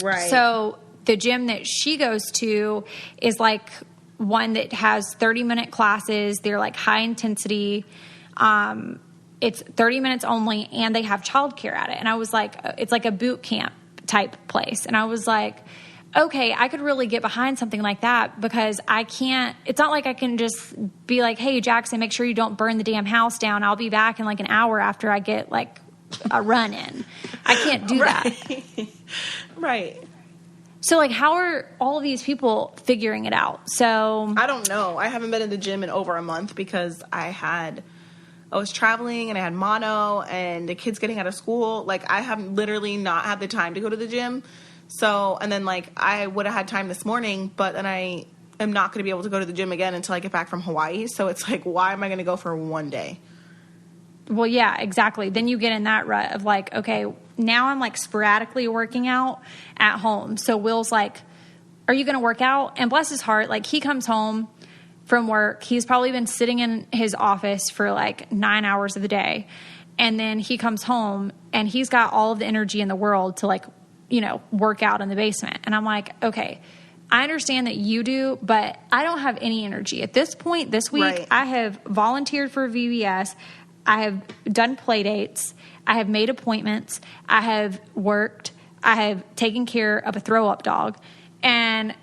Right. So the gym that she goes to is like one that has 30-minute classes. They're like high intensity. It's 30 minutes only, and they have childcare at it. And I was like, it's like a boot camp type place. And I was like, okay, I could really get behind something like that, because I can't, it's not like I can just be like, hey, Jackson, make sure you don't burn the damn house down. I'll be back in like an hour after I get like a run in. I can't do that. Right. So like, how are all of these people figuring it out? So I don't know. I haven't been in the gym in over a month because I was traveling and I had mono and the kids getting out of school. Like, I have literally not had the time to go to the gym. So, and then like I would have had time this morning, but then I am not going to be able to go to the gym again until I get back from Hawaii. So it's like, why am I going to go for one day? well, yeah, exactly. Then you get in that rut of like, okay, now I'm like sporadically working out at home. So Will's like, are you going to work out? And bless his heart, like, he comes home from work. He's probably been sitting in his office for like 9 hours of the day. And then he comes home and he's got all of the energy in the world to like, you know, work out in the basement. And I'm like, okay, I understand that you do, but I don't have any energy. At this point this week, Right. I have volunteered for VBS. I have done play dates. I have made appointments. I have worked. I have taken care of a throw-up dog. And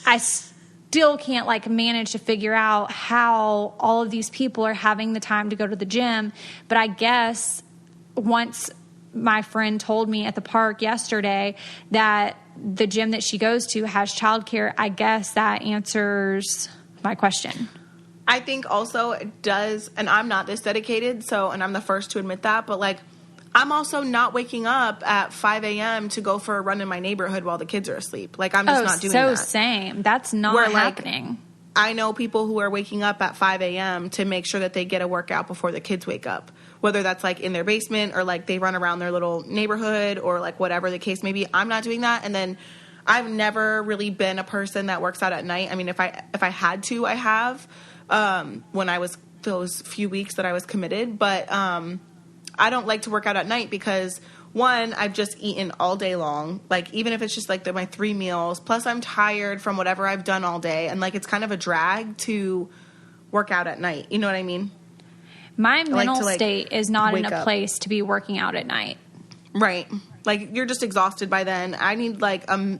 I still can't like manage to figure out how all of these people are having the time to go to the gym. But I guess once my friend told me at the park yesterday that the gym that she goes to has childcare, I guess that answers my question. I think also it does, and I'm not this dedicated, so, and I'm the first to admit that, but like, I'm also not waking up at 5 a.m. to go for a run in my neighborhood while the kids are asleep. Like, I'm just not doing that. Same. That's not Where, like, happening. I know people who are waking up at 5 a.m. to make sure that they get a workout before the kids wake up. Whether that's like in their basement or like they run around their little neighborhood or like whatever the case may be. I'm not doing that. And then I've never really been a person that works out at night. I mean, if I had to, I have, when I was those few weeks that I was committed. But I don't like to work out at night because, one, I've just eaten all day long. Like, even if it's just like my 3 meals, plus I'm tired from whatever I've done all day. And like, it's kind of a drag to work out at night. You know what I mean? My mental to, like, state is not in wake a up. place to be working out at night. Right. Like, you're just exhausted by then. I need like a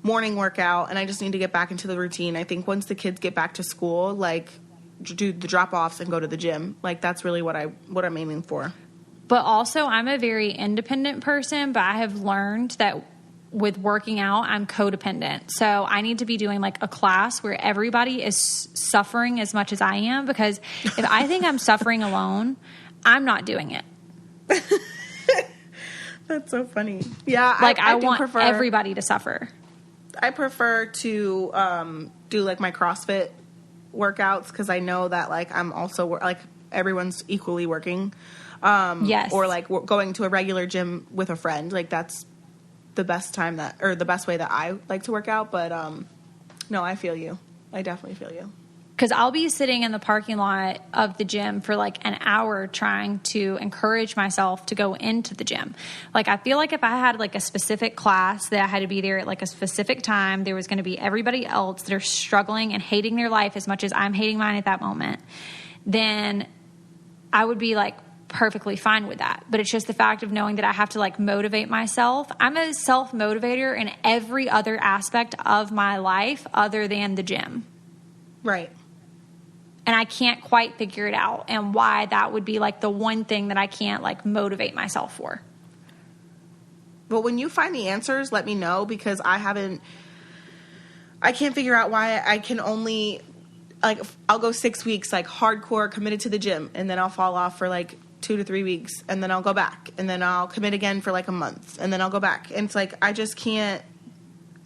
morning workout and I just need to get back into the routine. I think once the kids get back to school, like, do the drop-offs and go to the gym. Like, that's really what I'm aiming for. But also, I'm a very independent person, but I have learned that with working out, I'm codependent. So I need to be doing like a class where everybody is suffering as much as I am, because if I think I'm suffering alone, I'm not doing it. That's so funny. Yeah. Like, I do want prefer, everybody to suffer. I prefer to do like my CrossFit workouts because I know that like I'm also like everyone's equally working. Yes. Or like going to a regular gym with a friend. Like, that's the best time the best way that I like to work out. But no, I feel you. I definitely feel you. Because I'll be sitting in the parking lot of the gym for like an hour trying to encourage myself to go into the gym. Like, I feel like if I had like a specific class that I had to be there at like a specific time, there was going to be everybody else that are struggling and hating their life as much as I'm hating mine at that moment, then I would be like perfectly fine with that. But it's just the fact of knowing that I have to like motivate myself. I'm a self-motivator in every other aspect of my life other than the gym. Right. And I can't quite figure it out, and why that would be like the one thing that I can't like motivate myself for. But when you find the answers, let me know, because I can't figure out why I can only, like, I'll go 6 weeks, like, hardcore committed to the gym, and then I'll fall off for, like, 2 to 3 weeks, and then I'll go back, and then I'll commit again for, like, a month, and then I'll go back. And it's like, I just can't,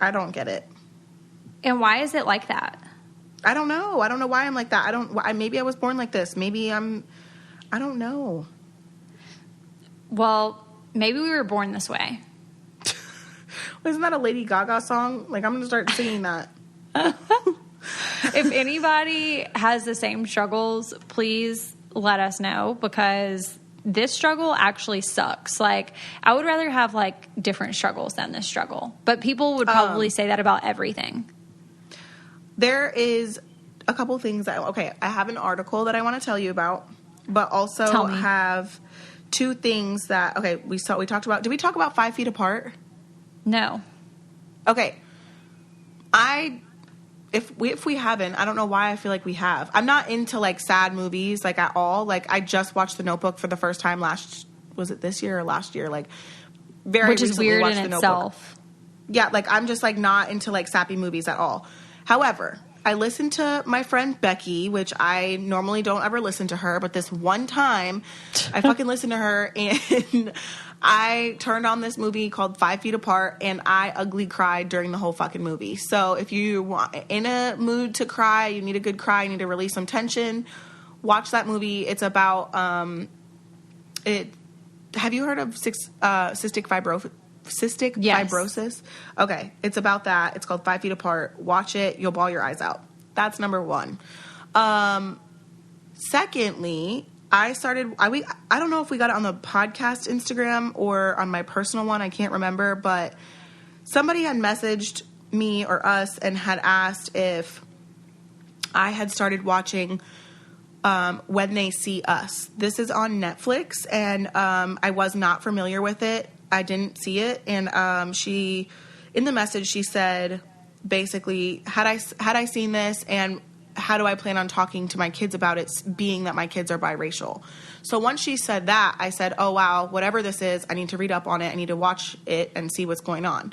I don't get it. And why is it like that? I don't know. I don't know why I'm like that. Maybe I was born like this. Maybe I don't know. Well, maybe we were born this way. Isn't that a Lady Gaga song? Like, I'm going to start singing that. If anybody has the same struggles, please let us know, because this struggle actually sucks. Like, I would rather have, like, different struggles than this struggle. But people would probably say that about everything. There is a couple things I have an article that I want to tell you about, but also have two things that, we talked about. Did we talk about 5 Feet Apart? No. Okay. If we haven't, I don't know why I feel like we have. I'm not into, like, sad movies, like, at all. Like, I just watched The Notebook for the first time was it this year or last year? Like, very Which is recently weird watched in The itself. Notebook. Yeah, like, I'm just, like, not into, like, sappy movies at all. However, I listened to my friend Becky, which I normally don't ever listen to her, but this one time I fucking listened to her, and I turned on this movie called 5 Feet Apart, and I ugly cried during the whole fucking movie. So if you want in a mood to cry, you need a good cry, you need to release some tension, watch that movie. It's about have you heard of cystic fibrosis? Okay, it's about that. It's called 5 Feet Apart. Watch it. You'll bawl your eyes out. That's number one. Secondly, I don't know if we got it on the podcast Instagram or on my personal one. I can't remember, but somebody had messaged me or us and had asked if I had started watching When They See Us. This is on Netflix, and I was not familiar with it. I didn't see it, and in the message she said, basically, had I seen this, and how do I plan on talking to my kids about it, being that my kids are biracial? So once she said that, I said, oh wow, whatever this is, I need to read up on it. I need to watch it and see what's going on.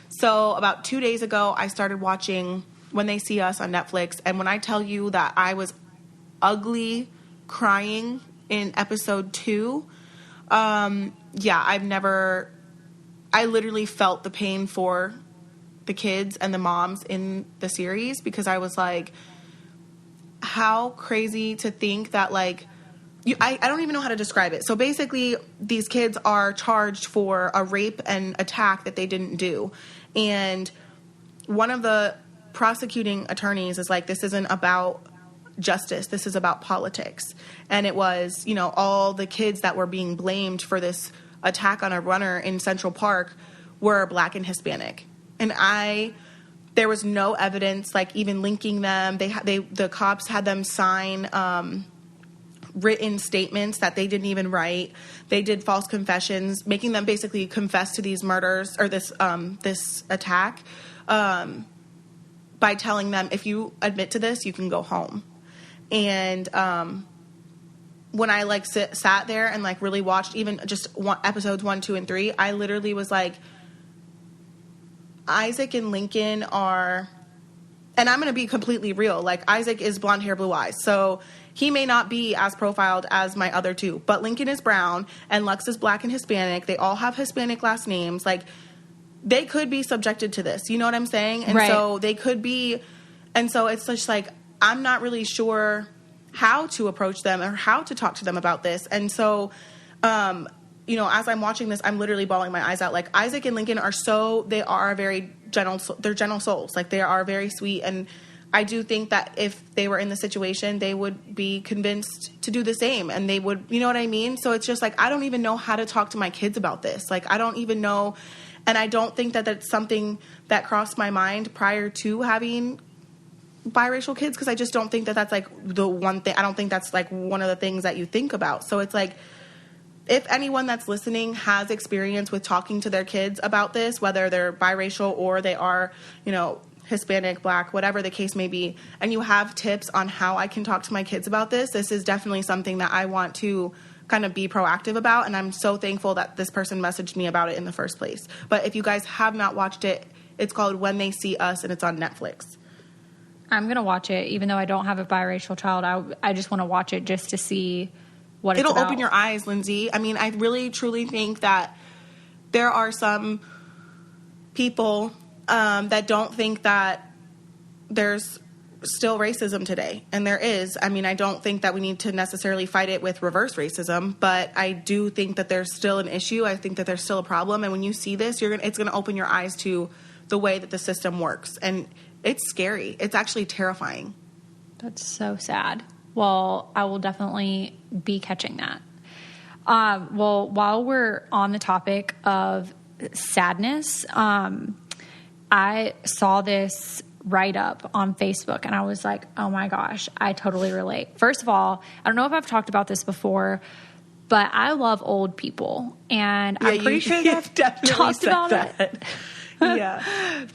So about 2 days ago, I started watching When They See Us on Netflix, and when I tell you that I was ugly crying in episode 2, I literally felt the pain for the kids and the moms in the series, because I was like, how crazy to think that, like, I don't even know how to describe it. So basically, these kids are charged for a rape and attack that they didn't do. And one of the prosecuting attorneys is like, this isn't about justice. This is about politics. And it was, all the kids that were being blamed for this attack on a runner in Central Park were Black and Hispanic. And there was no evidence, like, even linking them. The cops had them sign written statements that they didn't even write. They did false confessions, making them basically confess to these murders or this attack by telling them, if you admit to this, you can go home. And when I sat there and really watched even just episodes 1, 2, and 3, I literally was like, Isaac and Lincoln are, and I'm going to be completely real. Like, Isaac is blonde hair, blue eyes, so he may not be as profiled as my other two. But Lincoln is brown, and Lux is Black and Hispanic. They all have Hispanic last names. Like, they could be subjected to this. You know what I'm saying? And right. So they could be, and so it's just like, I'm not really sure how to approach them or how to talk to them about this. And so, as I'm watching this, I'm literally bawling my eyes out. Like, Isaac and Lincoln they are very gentle. They're gentle souls. Like, they are very sweet. And I do think that if they were in the situation, they would be convinced to do the same. And they would, you know what I mean? So it's just like, I don't even know how to talk to my kids about this. Like, I don't even know. And I don't think that that's something that crossed my mind prior to having biracial kids, because I just don't think that that's like the one thing. I don't think that's like one of the things that you think about. So it's like, if anyone that's listening has experience with talking to their kids about this, whether they're biracial or they are, Hispanic, Black, whatever the case may be, and you have tips on how I can talk to my kids about this, this is definitely something that I want to kind of be proactive about. And I'm so thankful that this person messaged me about it in the first place. But if you guys have not watched it, it's called When They See Us, and it's on Netflix. I'm going to watch it, even though I don't have a biracial child. I just want to watch it just to see what it's about. It'll open your eyes, Lindsie. I mean, I really, truly think that there are some people that don't think that there's still racism today. And there is. I mean, I don't think that we need to necessarily fight it with reverse racism, but I do think that there's still an issue. I think that there's still a problem. And when you see this, it's going to open your eyes to the way that the system works. And it's scary. It's actually terrifying. That's so sad. Well, I will definitely be catching that. Well, while we're on the topic of sadness, I saw this write-up on Facebook, and I was like, oh my gosh, I totally relate. First of all, I don't know if I've talked about this before, but I love old people, and I'm pretty sure I've talked about it. Yeah.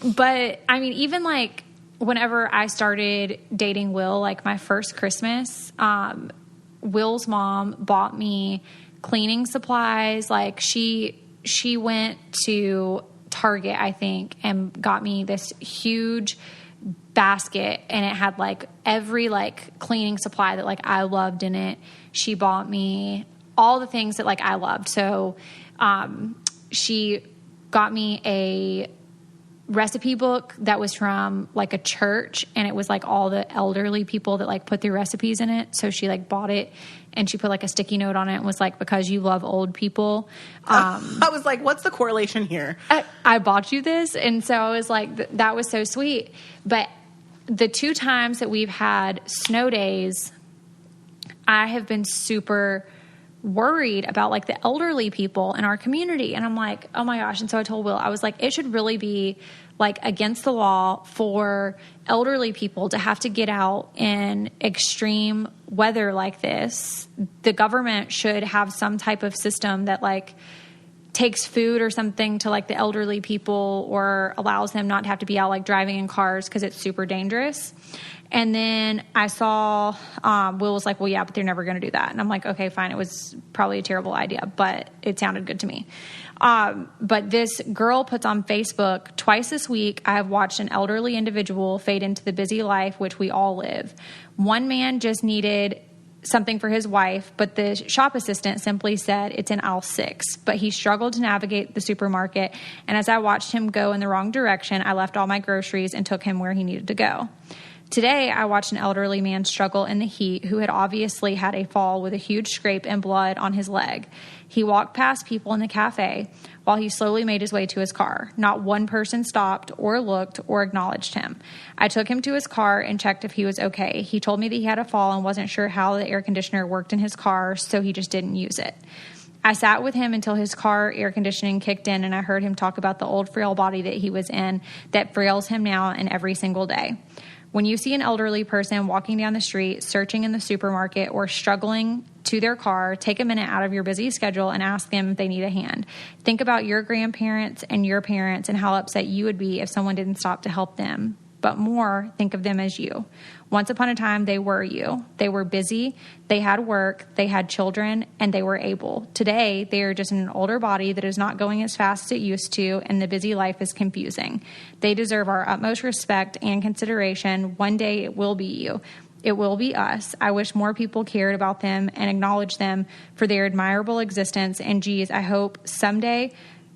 But, I mean, even, like, whenever I started dating Will, like, my first Christmas, Will's mom bought me cleaning supplies. Like, she went to Target, I think, and got me this huge basket, and it had like every like cleaning supply that like I loved in it. She bought me all the things that like I loved. So she got me a recipe book that was from like a church, and it was like all the elderly people that like put their recipes in it. So she like bought it, and she put like a sticky note on it and was like, because you love old people. I was like, what's the correlation here? I bought you this. And so I was like, that was so sweet. But the 2 times that we've had snow days, I have been super worried about like the elderly people in our community. And I'm like, oh my gosh. And so I told Will, I was like, it should really be like against the law for elderly people to have to get out in extreme weather like this. The government should have some type of system that like takes food or something to like the elderly people, or allows them not to have to be out like driving in cars because it's super dangerous. And then I saw Will was like, well, yeah, but they're never going to do that. And I'm like, okay, fine. It was probably a terrible idea, but it sounded good to me. But this girl puts on Facebook, twice this week, I have watched an elderly individual fade into the busy life which we all live. One man just needed something for his wife, but the shop assistant simply said it's in aisle 6. But he struggled to navigate the supermarket, and as I watched him go in the wrong direction, I left all my groceries and took him where he needed to go. Today, I watched an elderly man struggle in the heat who had obviously had a fall with a huge scrape and blood on his leg. He walked past people in the cafe while he slowly made his way to his car. Not one person stopped or looked or acknowledged him. I took him to his car and checked if he was okay. He told me that he had a fall and wasn't sure how the air conditioner worked in his car, so he just didn't use it. I sat with him until his car air conditioning kicked in, and I heard him talk about the old frail body that he was in that frails him now and every single day. When you see an elderly person walking down the street, searching in the supermarket, or struggling to their car, take a minute out of your busy schedule and ask them if they need a hand. Think about your grandparents and your parents and how upset you would be if someone didn't stop to help them. But more, think of them as you. Once upon a time, they were you. They were busy, they had work, they had children, and they were able. Today, they are just in an older body that is not going as fast as it used to, and the busy life is confusing. They deserve our utmost respect and consideration. One day, it will be you. It will be us. I wish more people cared about them and acknowledged them for their admirable existence. And geez, I hope someday,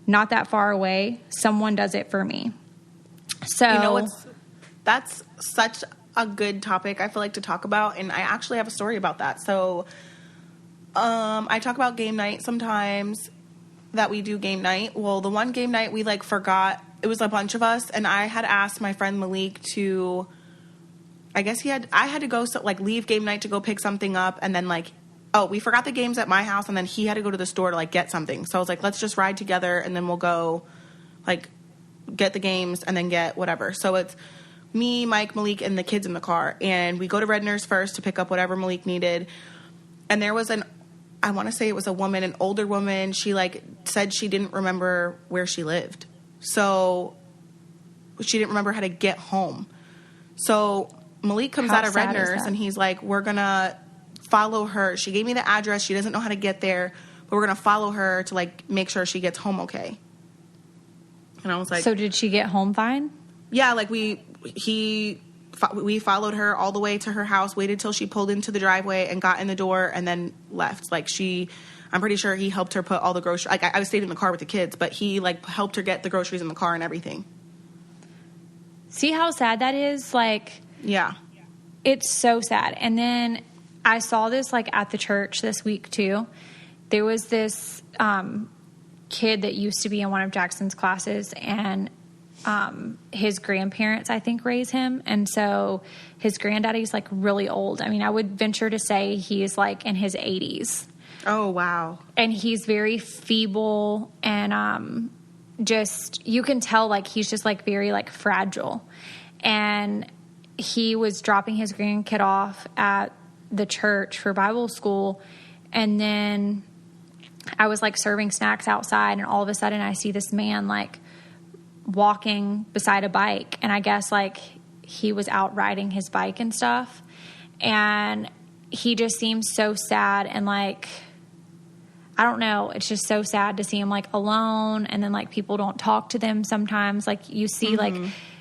not that far away, someone does it for me. So, you know, that's such a good topic, I feel like, to talk about. And I actually have a story about that. So I talk about game night sometimes, that we do game night. Well, the one game night we like forgot, it was a bunch of us, and I had asked my friend Malik to, I had to go, leave game night to go pick something up, and then we forgot the games at my house, and then he had to go to the store to get something. So I was like, let's just ride together, and then we'll go get the games and then get whatever. So it's me, Mike, Malik, and the kids in the car, and we go to Red Nurse first to pick up whatever Malik needed. And there was I want to say it was a woman, an older woman. She said she didn't remember where she lived, so she didn't remember how to get home. So Malik comes out of Red Nurse, and he's like, we're gonna follow her. She gave me the address. She doesn't know how to get there, but we're gonna follow her to make sure she gets home okay. And I was like, so did she get home fine? Yeah, we followed her all the way to her house, waited till she pulled into the driveway and got in the door, and then left. I'm pretty sure he helped her put all the groceries. I stayed in the car with the kids, but he helped her get the groceries in the car and everything. See how sad that is? Yeah. It's so sad. And then I saw this like at the church this week too. There was this kid that used to be in one of Jackson's classes, and his grandparents, I think, raised him. And so his granddaddy's like really old. I mean, I would venture to say he's like in his 80s. Oh, wow. And he's very feeble, and just, you can tell like he's just like very like fragile. And he was dropping his grandkid off at the church for Bible school, and then I was like serving snacks outside, and all of a sudden I see this man like walking beside a bike, and I guess like he was out riding his bike and stuff, and he just seems so sad, and like, I don't know, it's just so sad to see him like alone, and then like people don't talk to them sometimes. Like you see like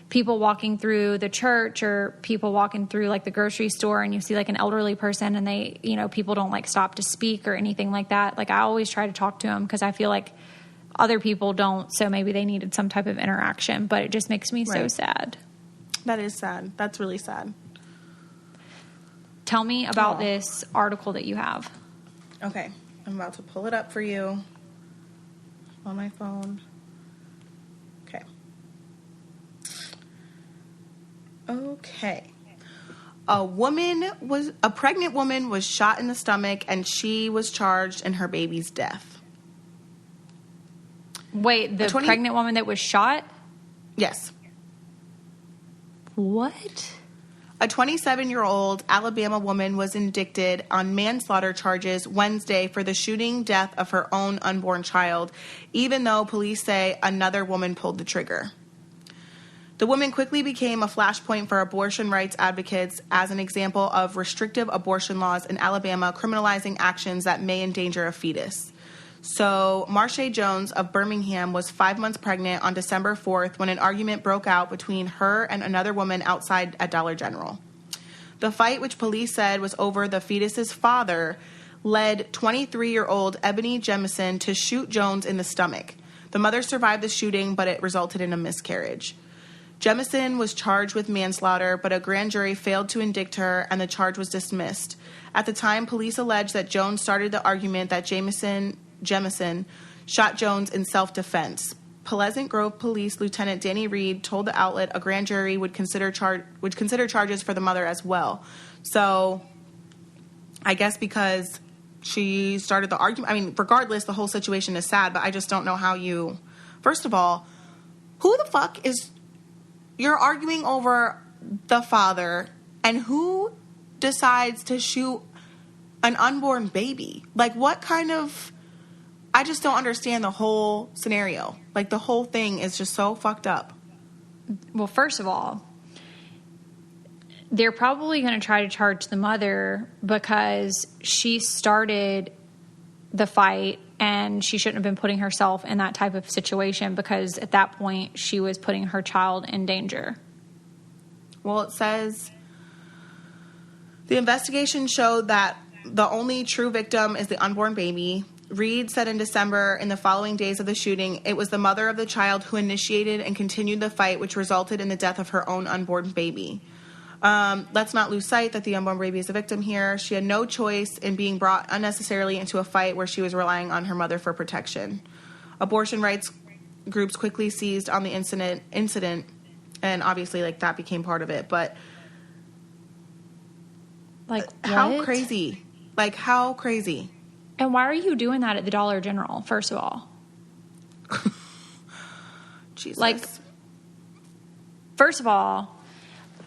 people walking through the church, or people walking through like the grocery store, and you see like an elderly person, and they, you know, people don't like stop to speak or anything like that. Like I always try to talk to them because I feel like other people don't, so maybe they needed some type of interaction, but it just makes me so sad. That is sad. That's really sad. Tell me about this article that you have. Okay. I'm about to pull it up for you on my phone. Okay. Okay. A pregnant woman was shot in the stomach, and she was charged in her baby's death. Wait, the pregnant woman that was shot? Yes. What? A 27-year-old Alabama woman was indicted on manslaughter charges Wednesday for the shooting death of her own unborn child, even though police say another woman pulled the trigger. The woman quickly became a flashpoint for abortion rights advocates as an example of restrictive abortion laws in Alabama criminalizing actions that may endanger a fetus. So, Marsha Jones of Birmingham was 5 months pregnant on December 4th when an argument broke out between her and another woman outside at Dollar General. The fight, which police said was over the fetus's father, led 23-year-old Ebony Jemison to shoot Jones in the stomach. The mother survived the shooting, but it resulted in a miscarriage. Jemison was charged with manslaughter, but a grand jury failed to indict her, and the charge was dismissed. At the time, police alleged that Jones started the argument that Jemison shot Jones in self-defense. Pleasant Grove Police Lieutenant Danny Reed told the outlet a grand jury would consider charges for the mother as well. So, I guess because she started the argument, I mean, regardless, the whole situation is sad, but I just don't know how you... First of all, who the fuck is... You're arguing over the father, and who decides to shoot an unborn baby? Like, what kind of... I just don't understand the whole scenario. Like, the whole thing is just so fucked up. Well, first of all, they're probably going to try to charge the mother because she started the fight, and she shouldn't have been putting herself in that type of situation because at that point she was putting her child in danger. Well, it says the investigation showed that the only true victim is the unborn baby. Reed said in December, in the following days of the shooting, it was the mother of the child who initiated and continued the fight, which resulted in the death of her own unborn baby. Let's not lose sight that the unborn baby is a victim here. She had no choice in being brought unnecessarily into a fight where she was relying on her mother for protection. Abortion rights groups quickly seized on the incident, and obviously, like, that became part of it. But, like, how crazy? Like, how crazy? And why are you doing that at the Dollar General, first of all? Jesus. Like, first of all,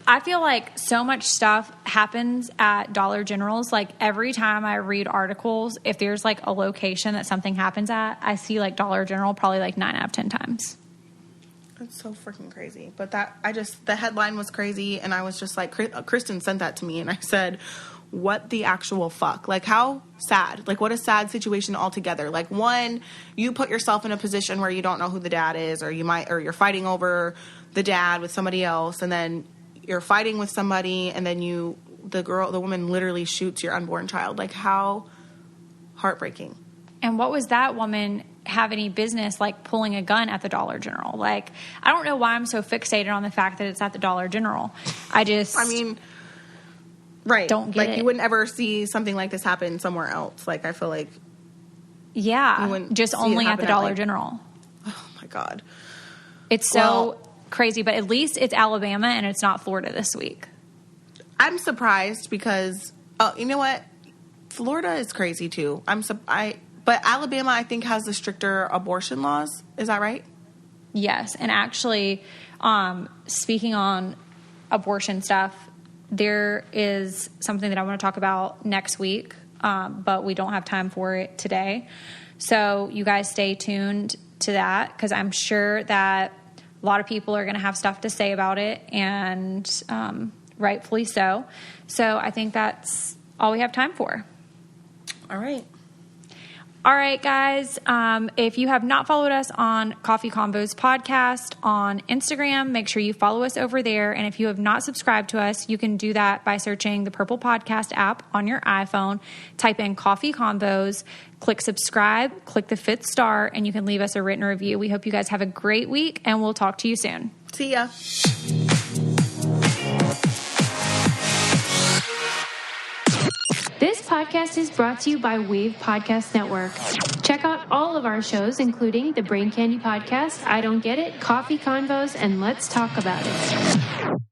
I feel like so much stuff happens at Dollar Generals. Like, every time I read articles, if there's, like, a location that something happens at, I see, like, Dollar General probably, like, 9 out of 10 times. That's so freaking crazy. But the headline was crazy, and I was just like, Kristen sent that to me, and I said, what the actual fuck? Like, how sad? Like, what a sad situation altogether. Like, one, you put yourself in a position where you don't know who the dad is, or you're fighting over the dad with somebody else, and then you're fighting with somebody, and then the woman literally shoots your unborn child. Like, how heartbreaking. And what was that woman have any business, like, pulling a gun at the Dollar General? Like, I don't know why I'm so fixated on the fact that it's at the Dollar General. I mean, don't get it. You wouldn't ever see something like this happen somewhere else. Like, I feel like... Yeah, just only at the Dollar General. Oh, my God. It's so crazy, but at least it's Alabama and it's not Florida this week. I'm surprised because, you know what? Florida is crazy, too. But Alabama, I think, has the stricter abortion laws. Is that right? Yes, and actually, speaking on abortion stuff, there is something that I want to talk about next week, but we don't have time for it today. So you guys stay tuned to that, because I'm sure that a lot of people are going to have stuff to say about it, and rightfully so. So I think that's all we have time for. All right. All right, guys. If you have not followed us on Coffee Convos Podcast on Instagram, make sure you follow us over there. And if you have not subscribed to us, you can do that by searching the Purple Podcast app on your iPhone. Type in Coffee Convos, click subscribe, click the 5th star, and you can leave us a written review. We hope you guys have a great week, and we'll talk to you soon. See ya. This podcast is brought to you by Wave Podcast Network. Check out all of our shows, including the Brain Candy Podcast, I Don't Get It, Coffee Convos, and Let's Talk About It.